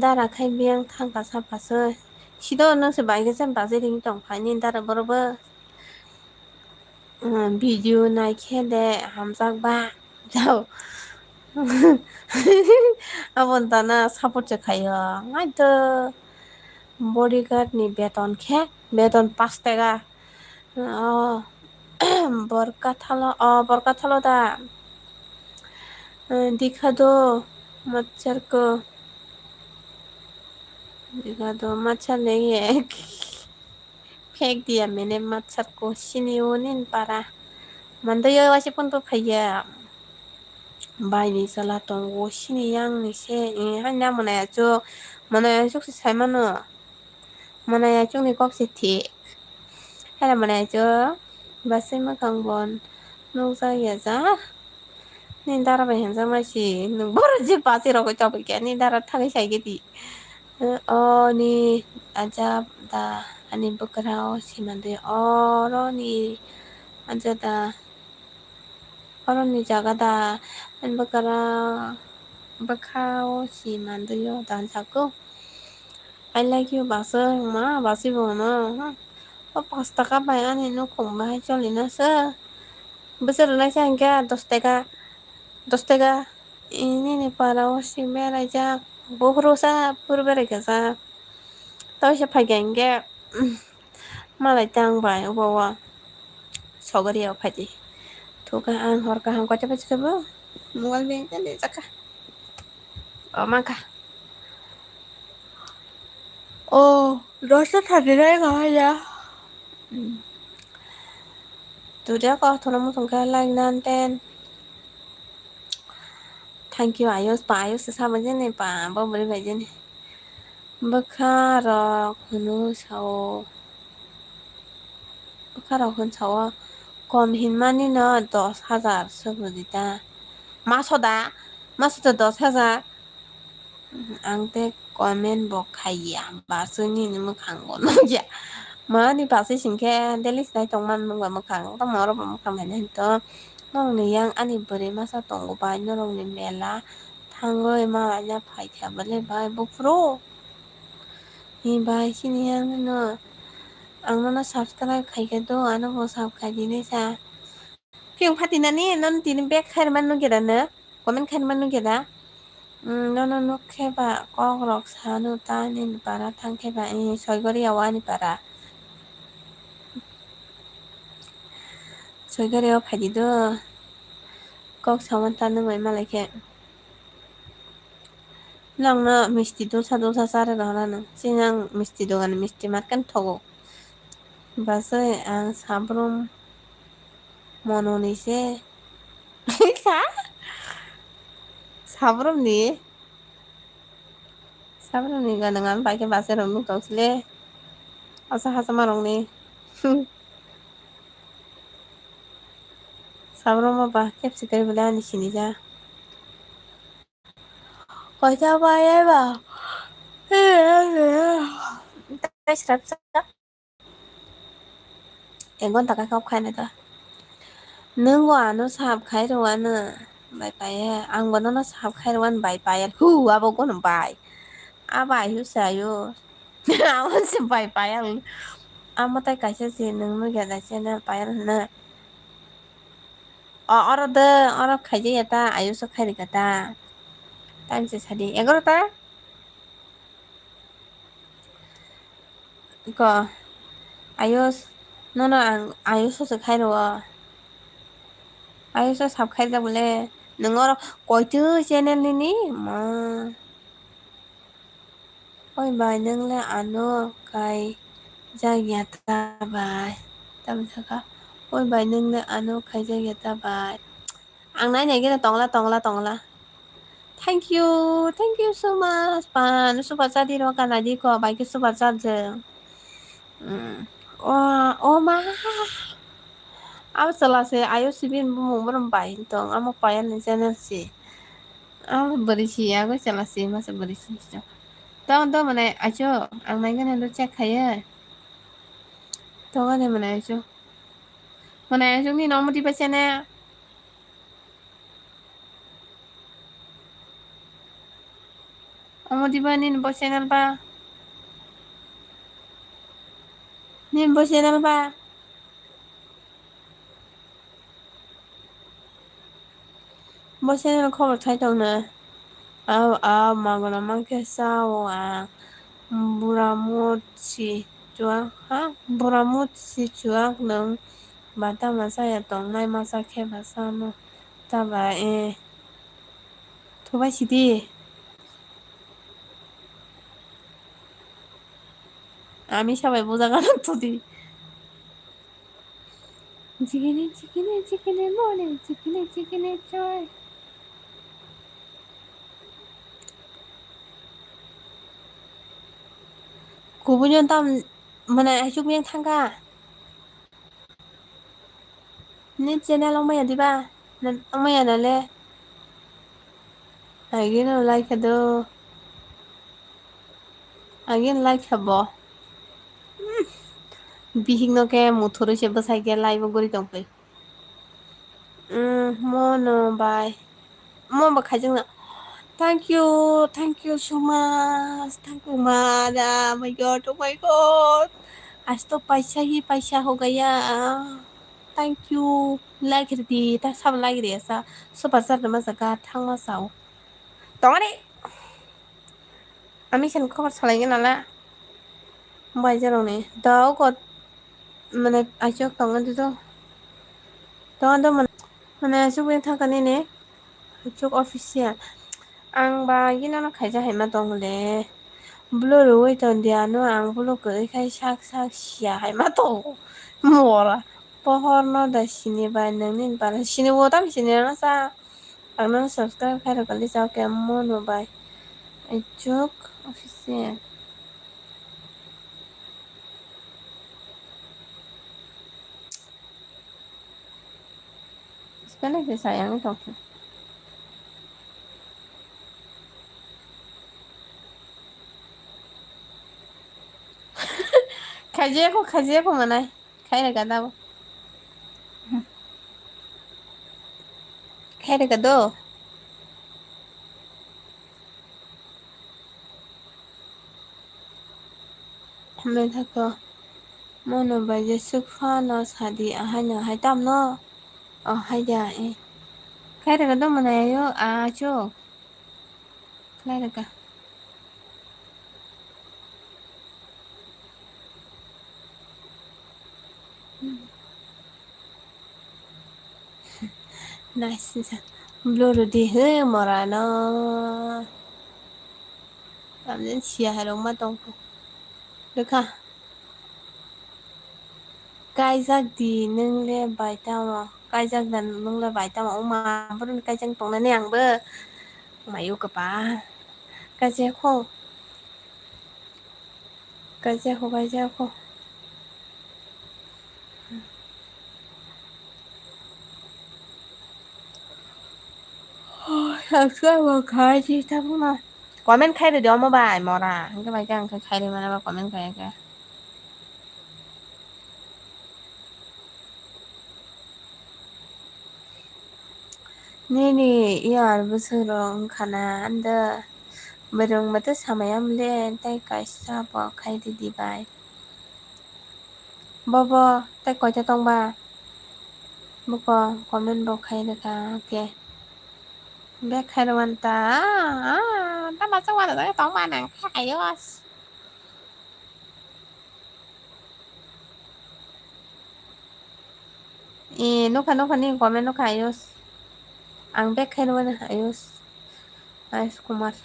दाराखाय बें थांगा साफासो सिद' नोंसो बाइक जेन बाजेरिं दंफायनि दारा बर'बो भिडिअ नायखेदे हामजागबा जाव abon tana support खायो आइतो बॉडीगार्ड नि बेतन 5 टाका बरका थालो दा दिखा दो मच्छर नहीं है फेंक दिया मैंने मच्छर को सिनियोनिन पारा मंदयो वासे पन फैया बायनि साला tongo sini yang ni se hanya manaya chuk si sai mano manaya chung ni kok si thi hera manaya chu basai ma kangbon noksa ya za ni dara ba henza ma si nung bor ji pa si ro ko chop ke ni dara thagi sai ge di ni ajab da ani bukrao si mande oro ni ajada oro ni jagada an bakao si mandayo dan sako I like you basa ma basi bono pasta ka bayan no kung bahay choli na sa besar na siya ka 2 টাকা ini ni para si mera ja bobrosa purbere ka sa to siya pagenge malay tang bay ubawa sogari au phaji thuka an horka han ko chapa chapa mual be jale chaka maka rosa thadira ga ya tudia ko thona mo songka like nan ten thank you ayos sa ma jene pa bo bari ba jene bakara khunu sao bakara khun sao কম হিনমানি ন 10,000 সবদিতা মাসটা 10,000 आंते comment बखाया बासोनि मोखांगो नया मानि बासै सिंखे देलिस नाय तंमान मंगवा मोखां तमरो मोखां माने तो नंनि yang ani बोरै मासा तंगो बाय नरंनि मेला थाङै मालायना फायथाबले बाय बफ्रो हि बाय सिनि yang no आंनो subscribe खायगेदो आनो बो साब खायदिने सा पिं फातिनानि नन तिनि बेक खायरमान नुगेरानो comment खायरमान नुगेरा 너는 녹해봐 꼭록 산후 따닌 바라 탕해봐 이 설거리야 와니 바라 설거리야 파디도 꼭 사원 따는 거 얼마나 이렇게 랑나 미스티 도사 사르라라는 그냥 미스티 도가는 미스티 마kan 토고 바서 ang sabrum mononis에 sabrum 니 sabrum 니가 dengan pakai bahasa Roma tau sile asa hasa marong ni sabrum apa capsicum bilang di sini ja kau coba ya ba tay srap srap engon tak kau khai này ta nương quả nó sạp khai rồi anh à bài bài ăn quả nó sạp khai rồi anh bài bài hu à bao con làm bài à bài hiếu xài vô à anh xem bài bài anh à mà tay cái gì nương nó gạt lại xem bài anh nè 어러 khai gì ta 아유 서 khai được ta time sẽ sao đi em có ta có 아유 nó ăn 아유 서 khai rồi 아유 서 sạp khai ra boleh nương 어러 coi chứ channel ini mà ôi bài nương là ano cái 자기야다 bài tâm thật á ôi bài nương là ano cái 자기야다 bài ăn nãy này cái là toàn là thank you so much pan super chat đi rồi cái này đi có bài cái super chat giờ oh ma aku selesai ayo sibin mau berempat tong aku payan di channel sih aku berisi aku selesai masa berisi tong mana aja ang nãy cái này nó check kaya tong cái này mana aja ni nomor di channel Amo di ba nin bo channel ba? Nin bo channel ba? Bo channel khổ thay đầu nè. Mà còn là mang cái sao à? Buramuchi chuang ha? Buramuchi chuang nung bata masa ya tong nai masa ke masa no. Ta ba thu ba chi đi. আমি সবাই বোঝা গেল তো দি চিকেনে মনে চিকেনে চয় 구분연 땀 mana chúc miếng thang ca nên trên đây ông mày đi ba nên ông mày là lê again like do again like habo bihing no ke muthuru se basai ke live gori tong pe mono bye mo ba khajing na thank you so much thank you madam oh my god आज तो पैसा ही पैसा हो गया thank you like the ta सब like रे सा super chat ma saka thang ma sao tong ri আমি সেন খবর চালাইগে নালা বাইজারনে দাও কত মানে আইচক তঙ্গন দিতো তঙ্গন মানে আইচক বেন থাকানি নে আইচক অফিসিয়াল आं बा गिनानो खायजा Hayme दंले blur wait on dia no ang bulo kai kai sak sia haima to mora pohor no da sini ba nang nin ba sini wo tam sini na sa ang no subscribe khai ra kali sa ke mo no bai aicok official spelling ke sayang to kaje ko manai khai ra kada khai ra kado men thako mono ba je sukha no sadi ahanya hai tam no hai ja khai ra kado manai yo a cho Kalairaka. Nice. Blue đi hơi mà ra nó làm đến xìa hay đâu mà tông được ha. Cái giác đi nâng le bài tao mà cái giác đàn nâng le bài tao mà ông mà vẫn cái chân tông nó ngang bơ mà yêu cái bà cái giác khô thật sự mà khai chi tao không mà quả men khai được đó mà bài mà ra cái bài càng khai đi mà nó quả men khai cái Nini, iya busurong kana anda berong mata sama yam le tai kai sa pa khai di bai. Bobo tai koi cha tong ba. Buko comment bo khai da ka okay. Be khai da wan ta. Ta ma sa wa da tong ba nang khai yo. No ka ni comment no khai yo. Ang be khai da wan ayos. Ayos kumar.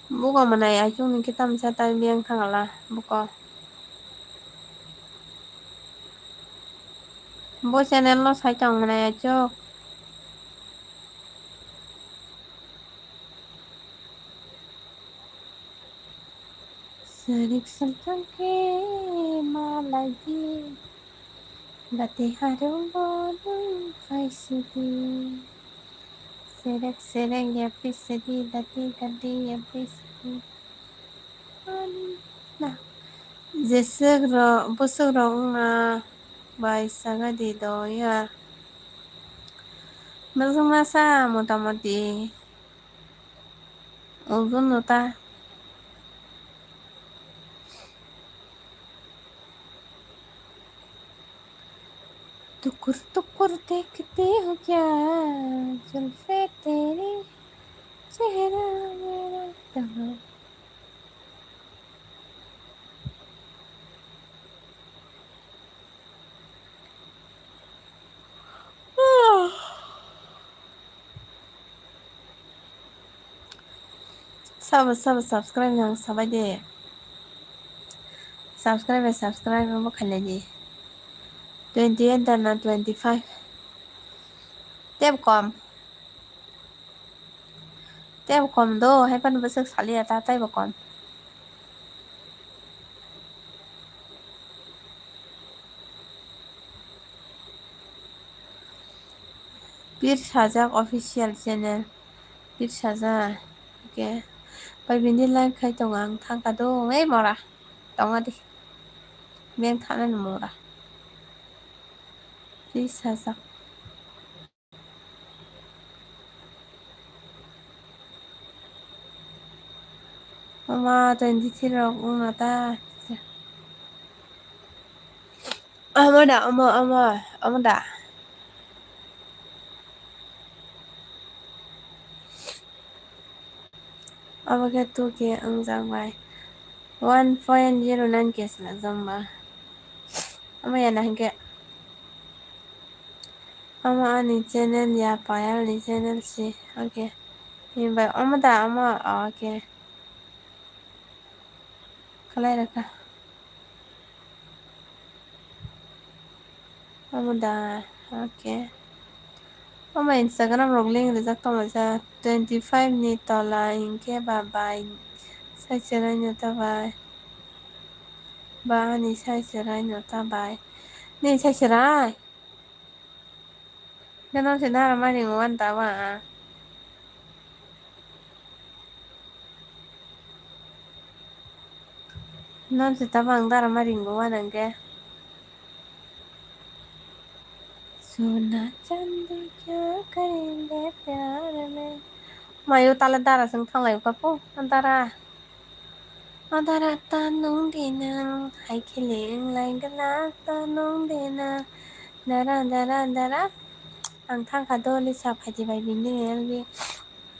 Buko manai ayung ni kita masa tai biang khang la. Buko. Bo channel lo sai chong manai achok. Serik sultan ke malagi Bati harum bodum faisidi Serak yapi sedi dati gadi yapi sedi Nah busuk ro nga bai saga di do ya Masuk masa motamoti uzun nota टुकुर देखते हो क्या जुल्फे तेरी चेहरा मेरा तहाँ सब subscribe yang sabai de subscribe mo khale ji 28 dan na 25 tem kom do hai pan besok sali ata tai ba kom bir sajak official channel bir saja okay pai bin di live khai tong ang thang ka do ei mora tong adi ben thanan mora bir sajak mama 23 ro una ta amada abaga tu ke ang jang bai 1.09 kes la zamba ama yana hinge ama ani channel ya payal ni channel si okay himba ama okay kalai raka amada okay ama Instagram log link rizak to masa 25 ni tola hinge bye bye sai chera ni ta bye ba ni sai chera ni ta bye ni sai chera Ganon sinara mani ngwan ta wa non si tabang dara maringo wanangke सोना चांदी क्या करेंगे प्यार में mayo tala dara sang thanglai ka po andara tanong dinang hai khiling lai gala tanong dina dara Ang tangkado Lisa faidi bai bini elgi.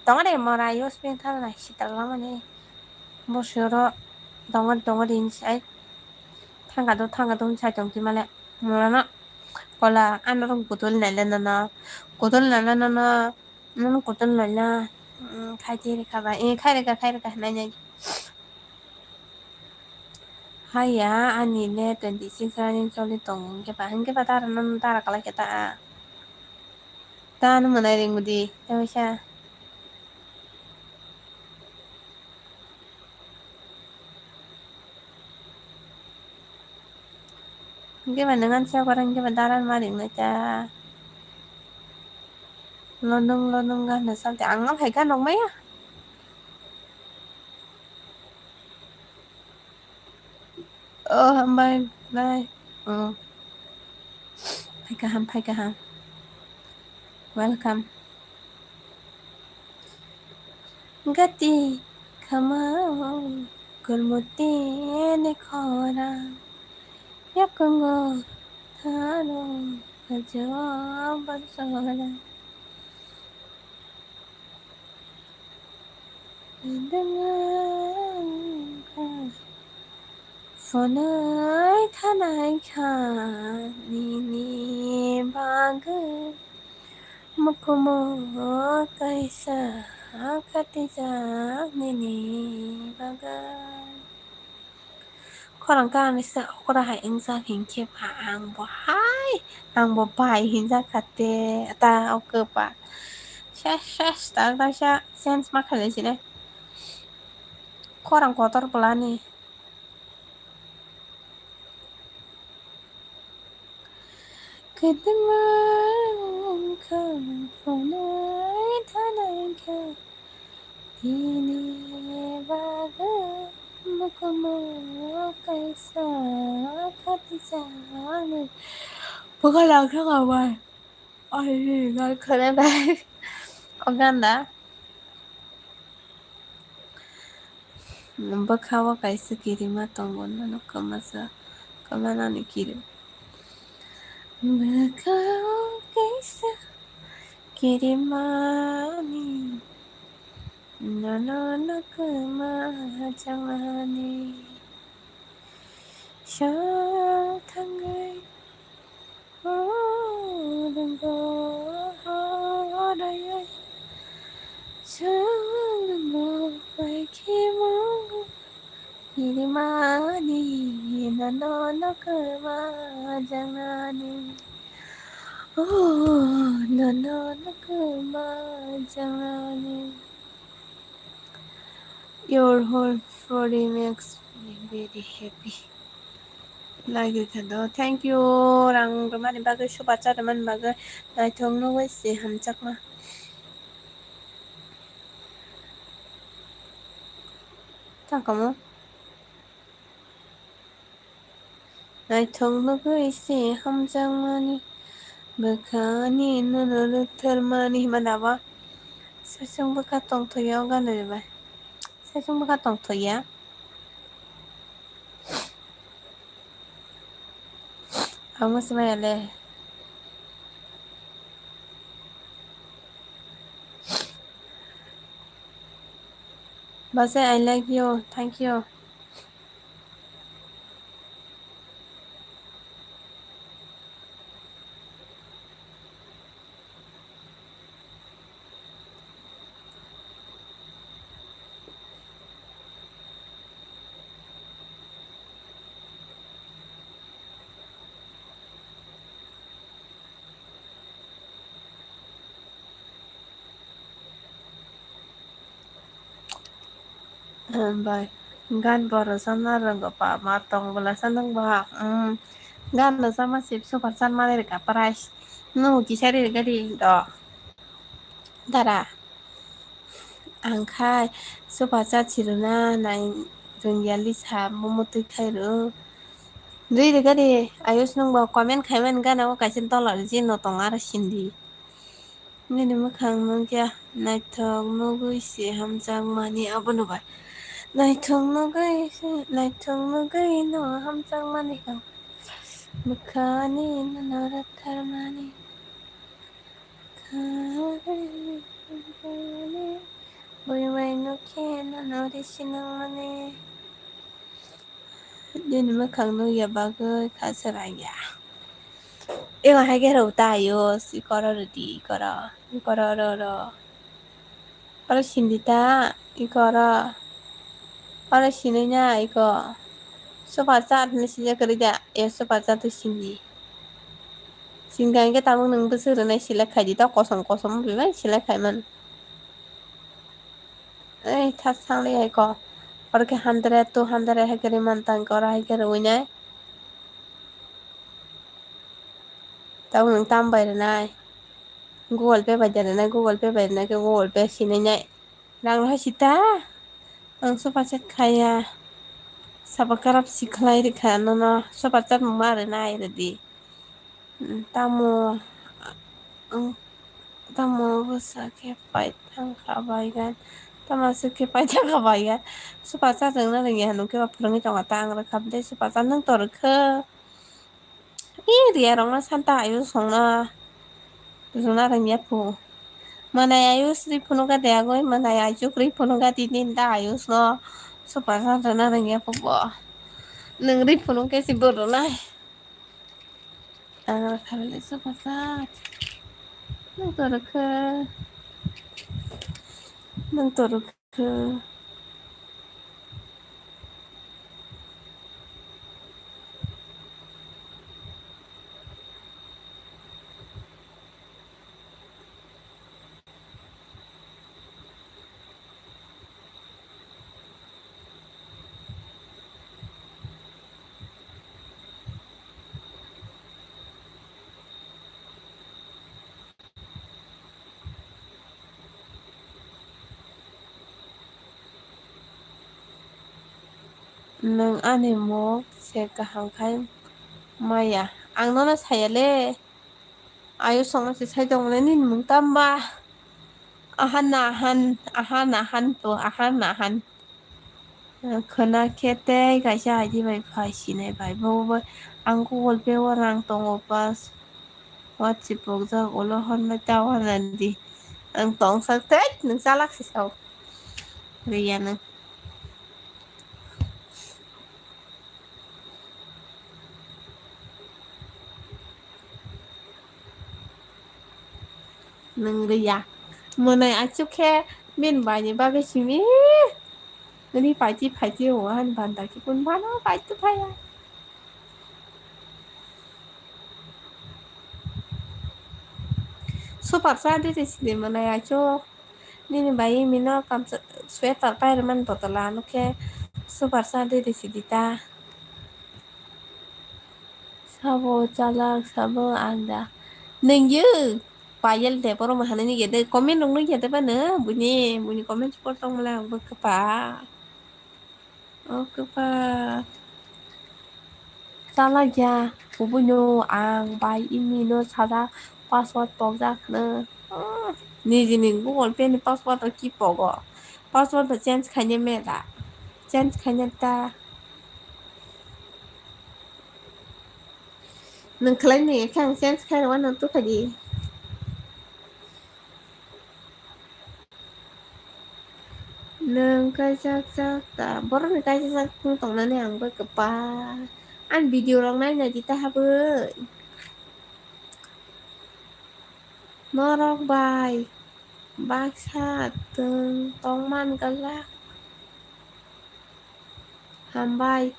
Dongare mora yos ping thalna sitallamani. Bosoro dongor inside. Tangkado inside tongki male. Morana kola anarong putol nalana. Kutol nalana. Nun kutol nalana. Khairi khaba. Khairi ka nanya. Haya ani ne 26 running solid tong. Ke pa tara nan tara kala kita. Tanu manai ringudi. Tawisha. Gimana dengan siapa orang daran maring na cha lonong gan na sao te angam hay gan ong maya oh bye oh phai ka ham welcome gati kamau kulmuti ne khora yakungo thano kajwa bansara Sonai thanai kha ni bagu mukumo kaisa khatija ni baga Korang ka nisa okra hai ingsa hingke pa ang bo pai hinja khate ta ok pa shes ta sha sense ma khale sine Korang kotor pelani Kedengaran kau sonai thanai kha Tini baga mukumo kaisa khatijani Bukan langsung kawan Ay, nggak keren deh Uganda Bakawa kaisa kirima tongon no kamasa Kamana ni kirim Bakawa kaisa kirimani No kama jangani Syatangai Dengko Daya Syatangai Baikimu Kirimani No kama jangani Oh no kama jangani Your whole body makes me very happy. Like it though. Thank you. Rang rumah bagai subaca teman bagai thong no wes si hamcak ma. Tang kamu. Thong no wes si hamcak mani. Bekani no termani manawa. Sesung bekatong to yoga na ba. Sesung bekatong to ya. Kamu semayale. Base I like you. Thank you. Bye. Gan boro sana ranggo pa matong bola sanang ba. Gan lo sama sip super san male ka price. No kisari gadi do. Dara. Angkai super sa chiruna nai rungyali sa momotu khairu. Dui de gadi ayus nung ba comment khaiman gana wa kaisin tolar jin no tongar sindi. Nini mukhang nung kya naithok nugui si hamjang mani abunu ba. Naithok nugui no hamjang mani ka. Mukhani naratar mani. Din moखां नुयाबागै खासोराया एवहाय गेराव tayo si kororodi kororo para sindita ikora para sinanya iko sopacat ni sinya kerja ya sopacat tu sini singgangnya tamu neng besar na sila kaji tau kosong bima sila kaiman tas sang le iko और के 100 200 है करे mantan ko ra ke runya tau nang tambay na Google Pay ba jana na Google Pay ba na ke Google Pay sinanya nang ha sita ang sopacat kaya sabakarap siklay di kana na sopacat mumare na di tamu tamu basa ke paitang kabaigan tamasuk ke paitang kabaigan sopacat nang na nang ya nu ke prangi tong atang ra kapde sopacat nang tor ke dia rong na santa ayu song na zuna rang ya pu mana ayus ri punuga de agoi mana ayu kri punuga tinin da ayus no sopacat na rang ya pu bo nang ri punuga si bodo na ang kabele sopacat nang tor ke nang tor ke nang animo se kahang khai maya ang no na sayale ayu song se sai dong le nin mung tamba ahan khana kete kaisa aji bai phai sinai bai bo ang Google Pay warang tongo pas WhatsApp pokja olo hon na tawanan di ang tong sak tet nang salak si sau riya nang riya monai achuk khe min bai ni ba simi ni paiti ho han banda ki pun bana paiti phaya super sa di sini monai achuk nini bai mino kam sweater pai man botala no khe super sa di sidita sabo chalak sabo anda nengyu payel de poro mahana ni gede komen dong ni gede bana bunyi komen support tong mala kepa oh kepa chalak ya ubunyo ang bai imi no sada password pokja khna ni jini Google Pay ni password ki pogo password change khanye mela change khanye ta nang khlai ni khang change khai wa nang tu khadi nang kai jak ta bor ni kai jak tong na ne ang ba kepa an video rong nai na kita ha norok bai baksa tung tong man kala hambai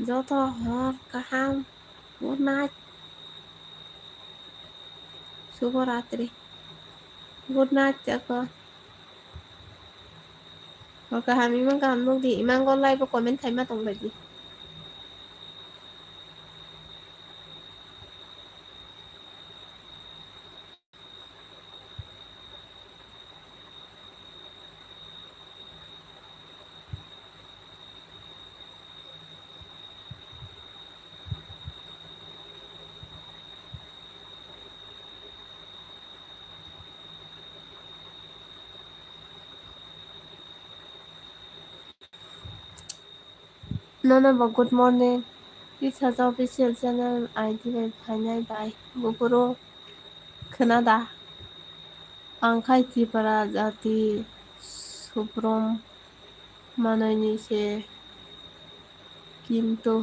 joto hor kaham good night शुभरात्रि good night chako hoặc hàm ý mang cảm luôn thì mang con like và comment thấy mà tổng vậy gì no but good morning this has official channel ID by Bye Bupuro Canada Ang kaitipara jati subrom manainise কিন্তু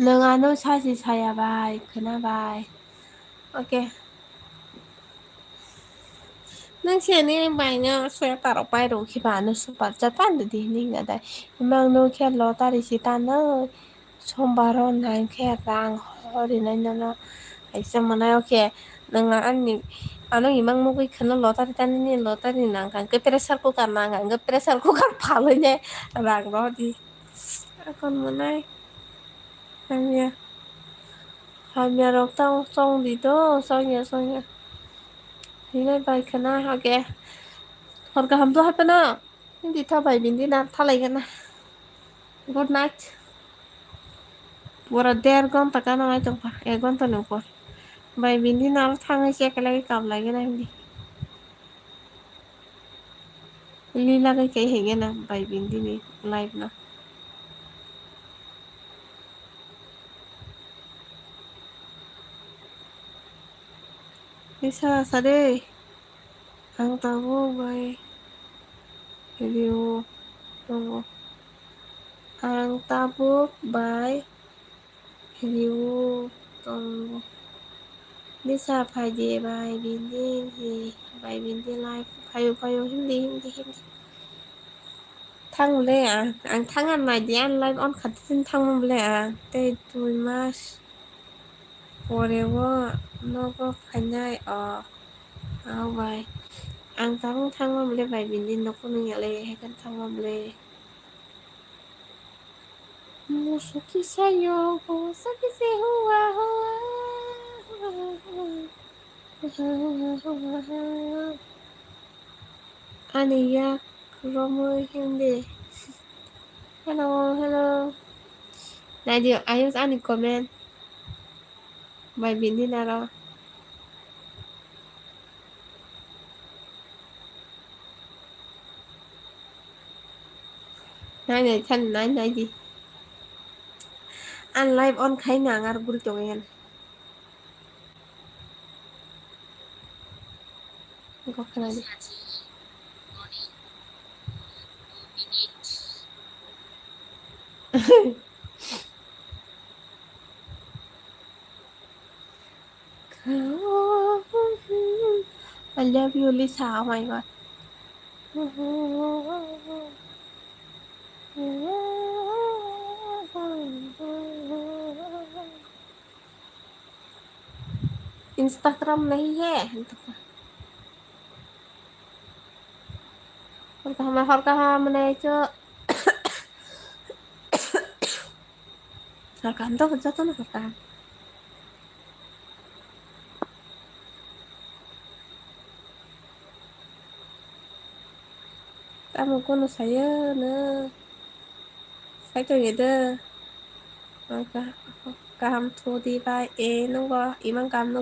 नोंआनो सासे सायाबाय खोनाबाय okay nang siya ni bay nga sweater o bay ro ki ba no super japan de ni nga dai mang no khe lo tari si ta no sombaro nang khe rang hori nai no ai se mana oke nang ani ano imang mo gui khano lo tari tan ni lo tari nang kan ke pressure cooker nang kan ke pressure cooker phalo ne rang ro di kon monai hamya rok tang song di do sonya Hinay bay ka na, okay. Hor ka ham to hay pa na. Hindi ta bay bindi na thalay ka na. Good night. Pura 1.5 ঘন্টা ka na ngay tong pa. 1 ঘন্টা no por. Bay bindi na thangay siya ka lagi kam lagi na hindi. Lila kay kay hinga na bay bindi ni live na. Isa sa de. Ang tabo bay. Video. Tunggu. Ang tabo bay. Video. Tunggu. Bisa phai de bay bindi hi. Bay bindi live. Payo hindi. Thang le à ang thang an mai dia live on khat tin thang le à thank you very much forever no go phanyai ao bai ang thang le bai bin din no ko ni le he kan thang le Musuki sayo Musuki se hua Aniya Romo hindi hello Nadia ayos ani comment bai bin din aro Này thân này gì ăn live on khai ngang ar guri to yan ko kana di I love you Lisa oh my god Instagram नहीं है हर कहा मैंने जो हर काम तो बच्चा तो ना हर काम kamu kono saya na saya cho người ta kaham thua đi bài e nó qua imang cam nó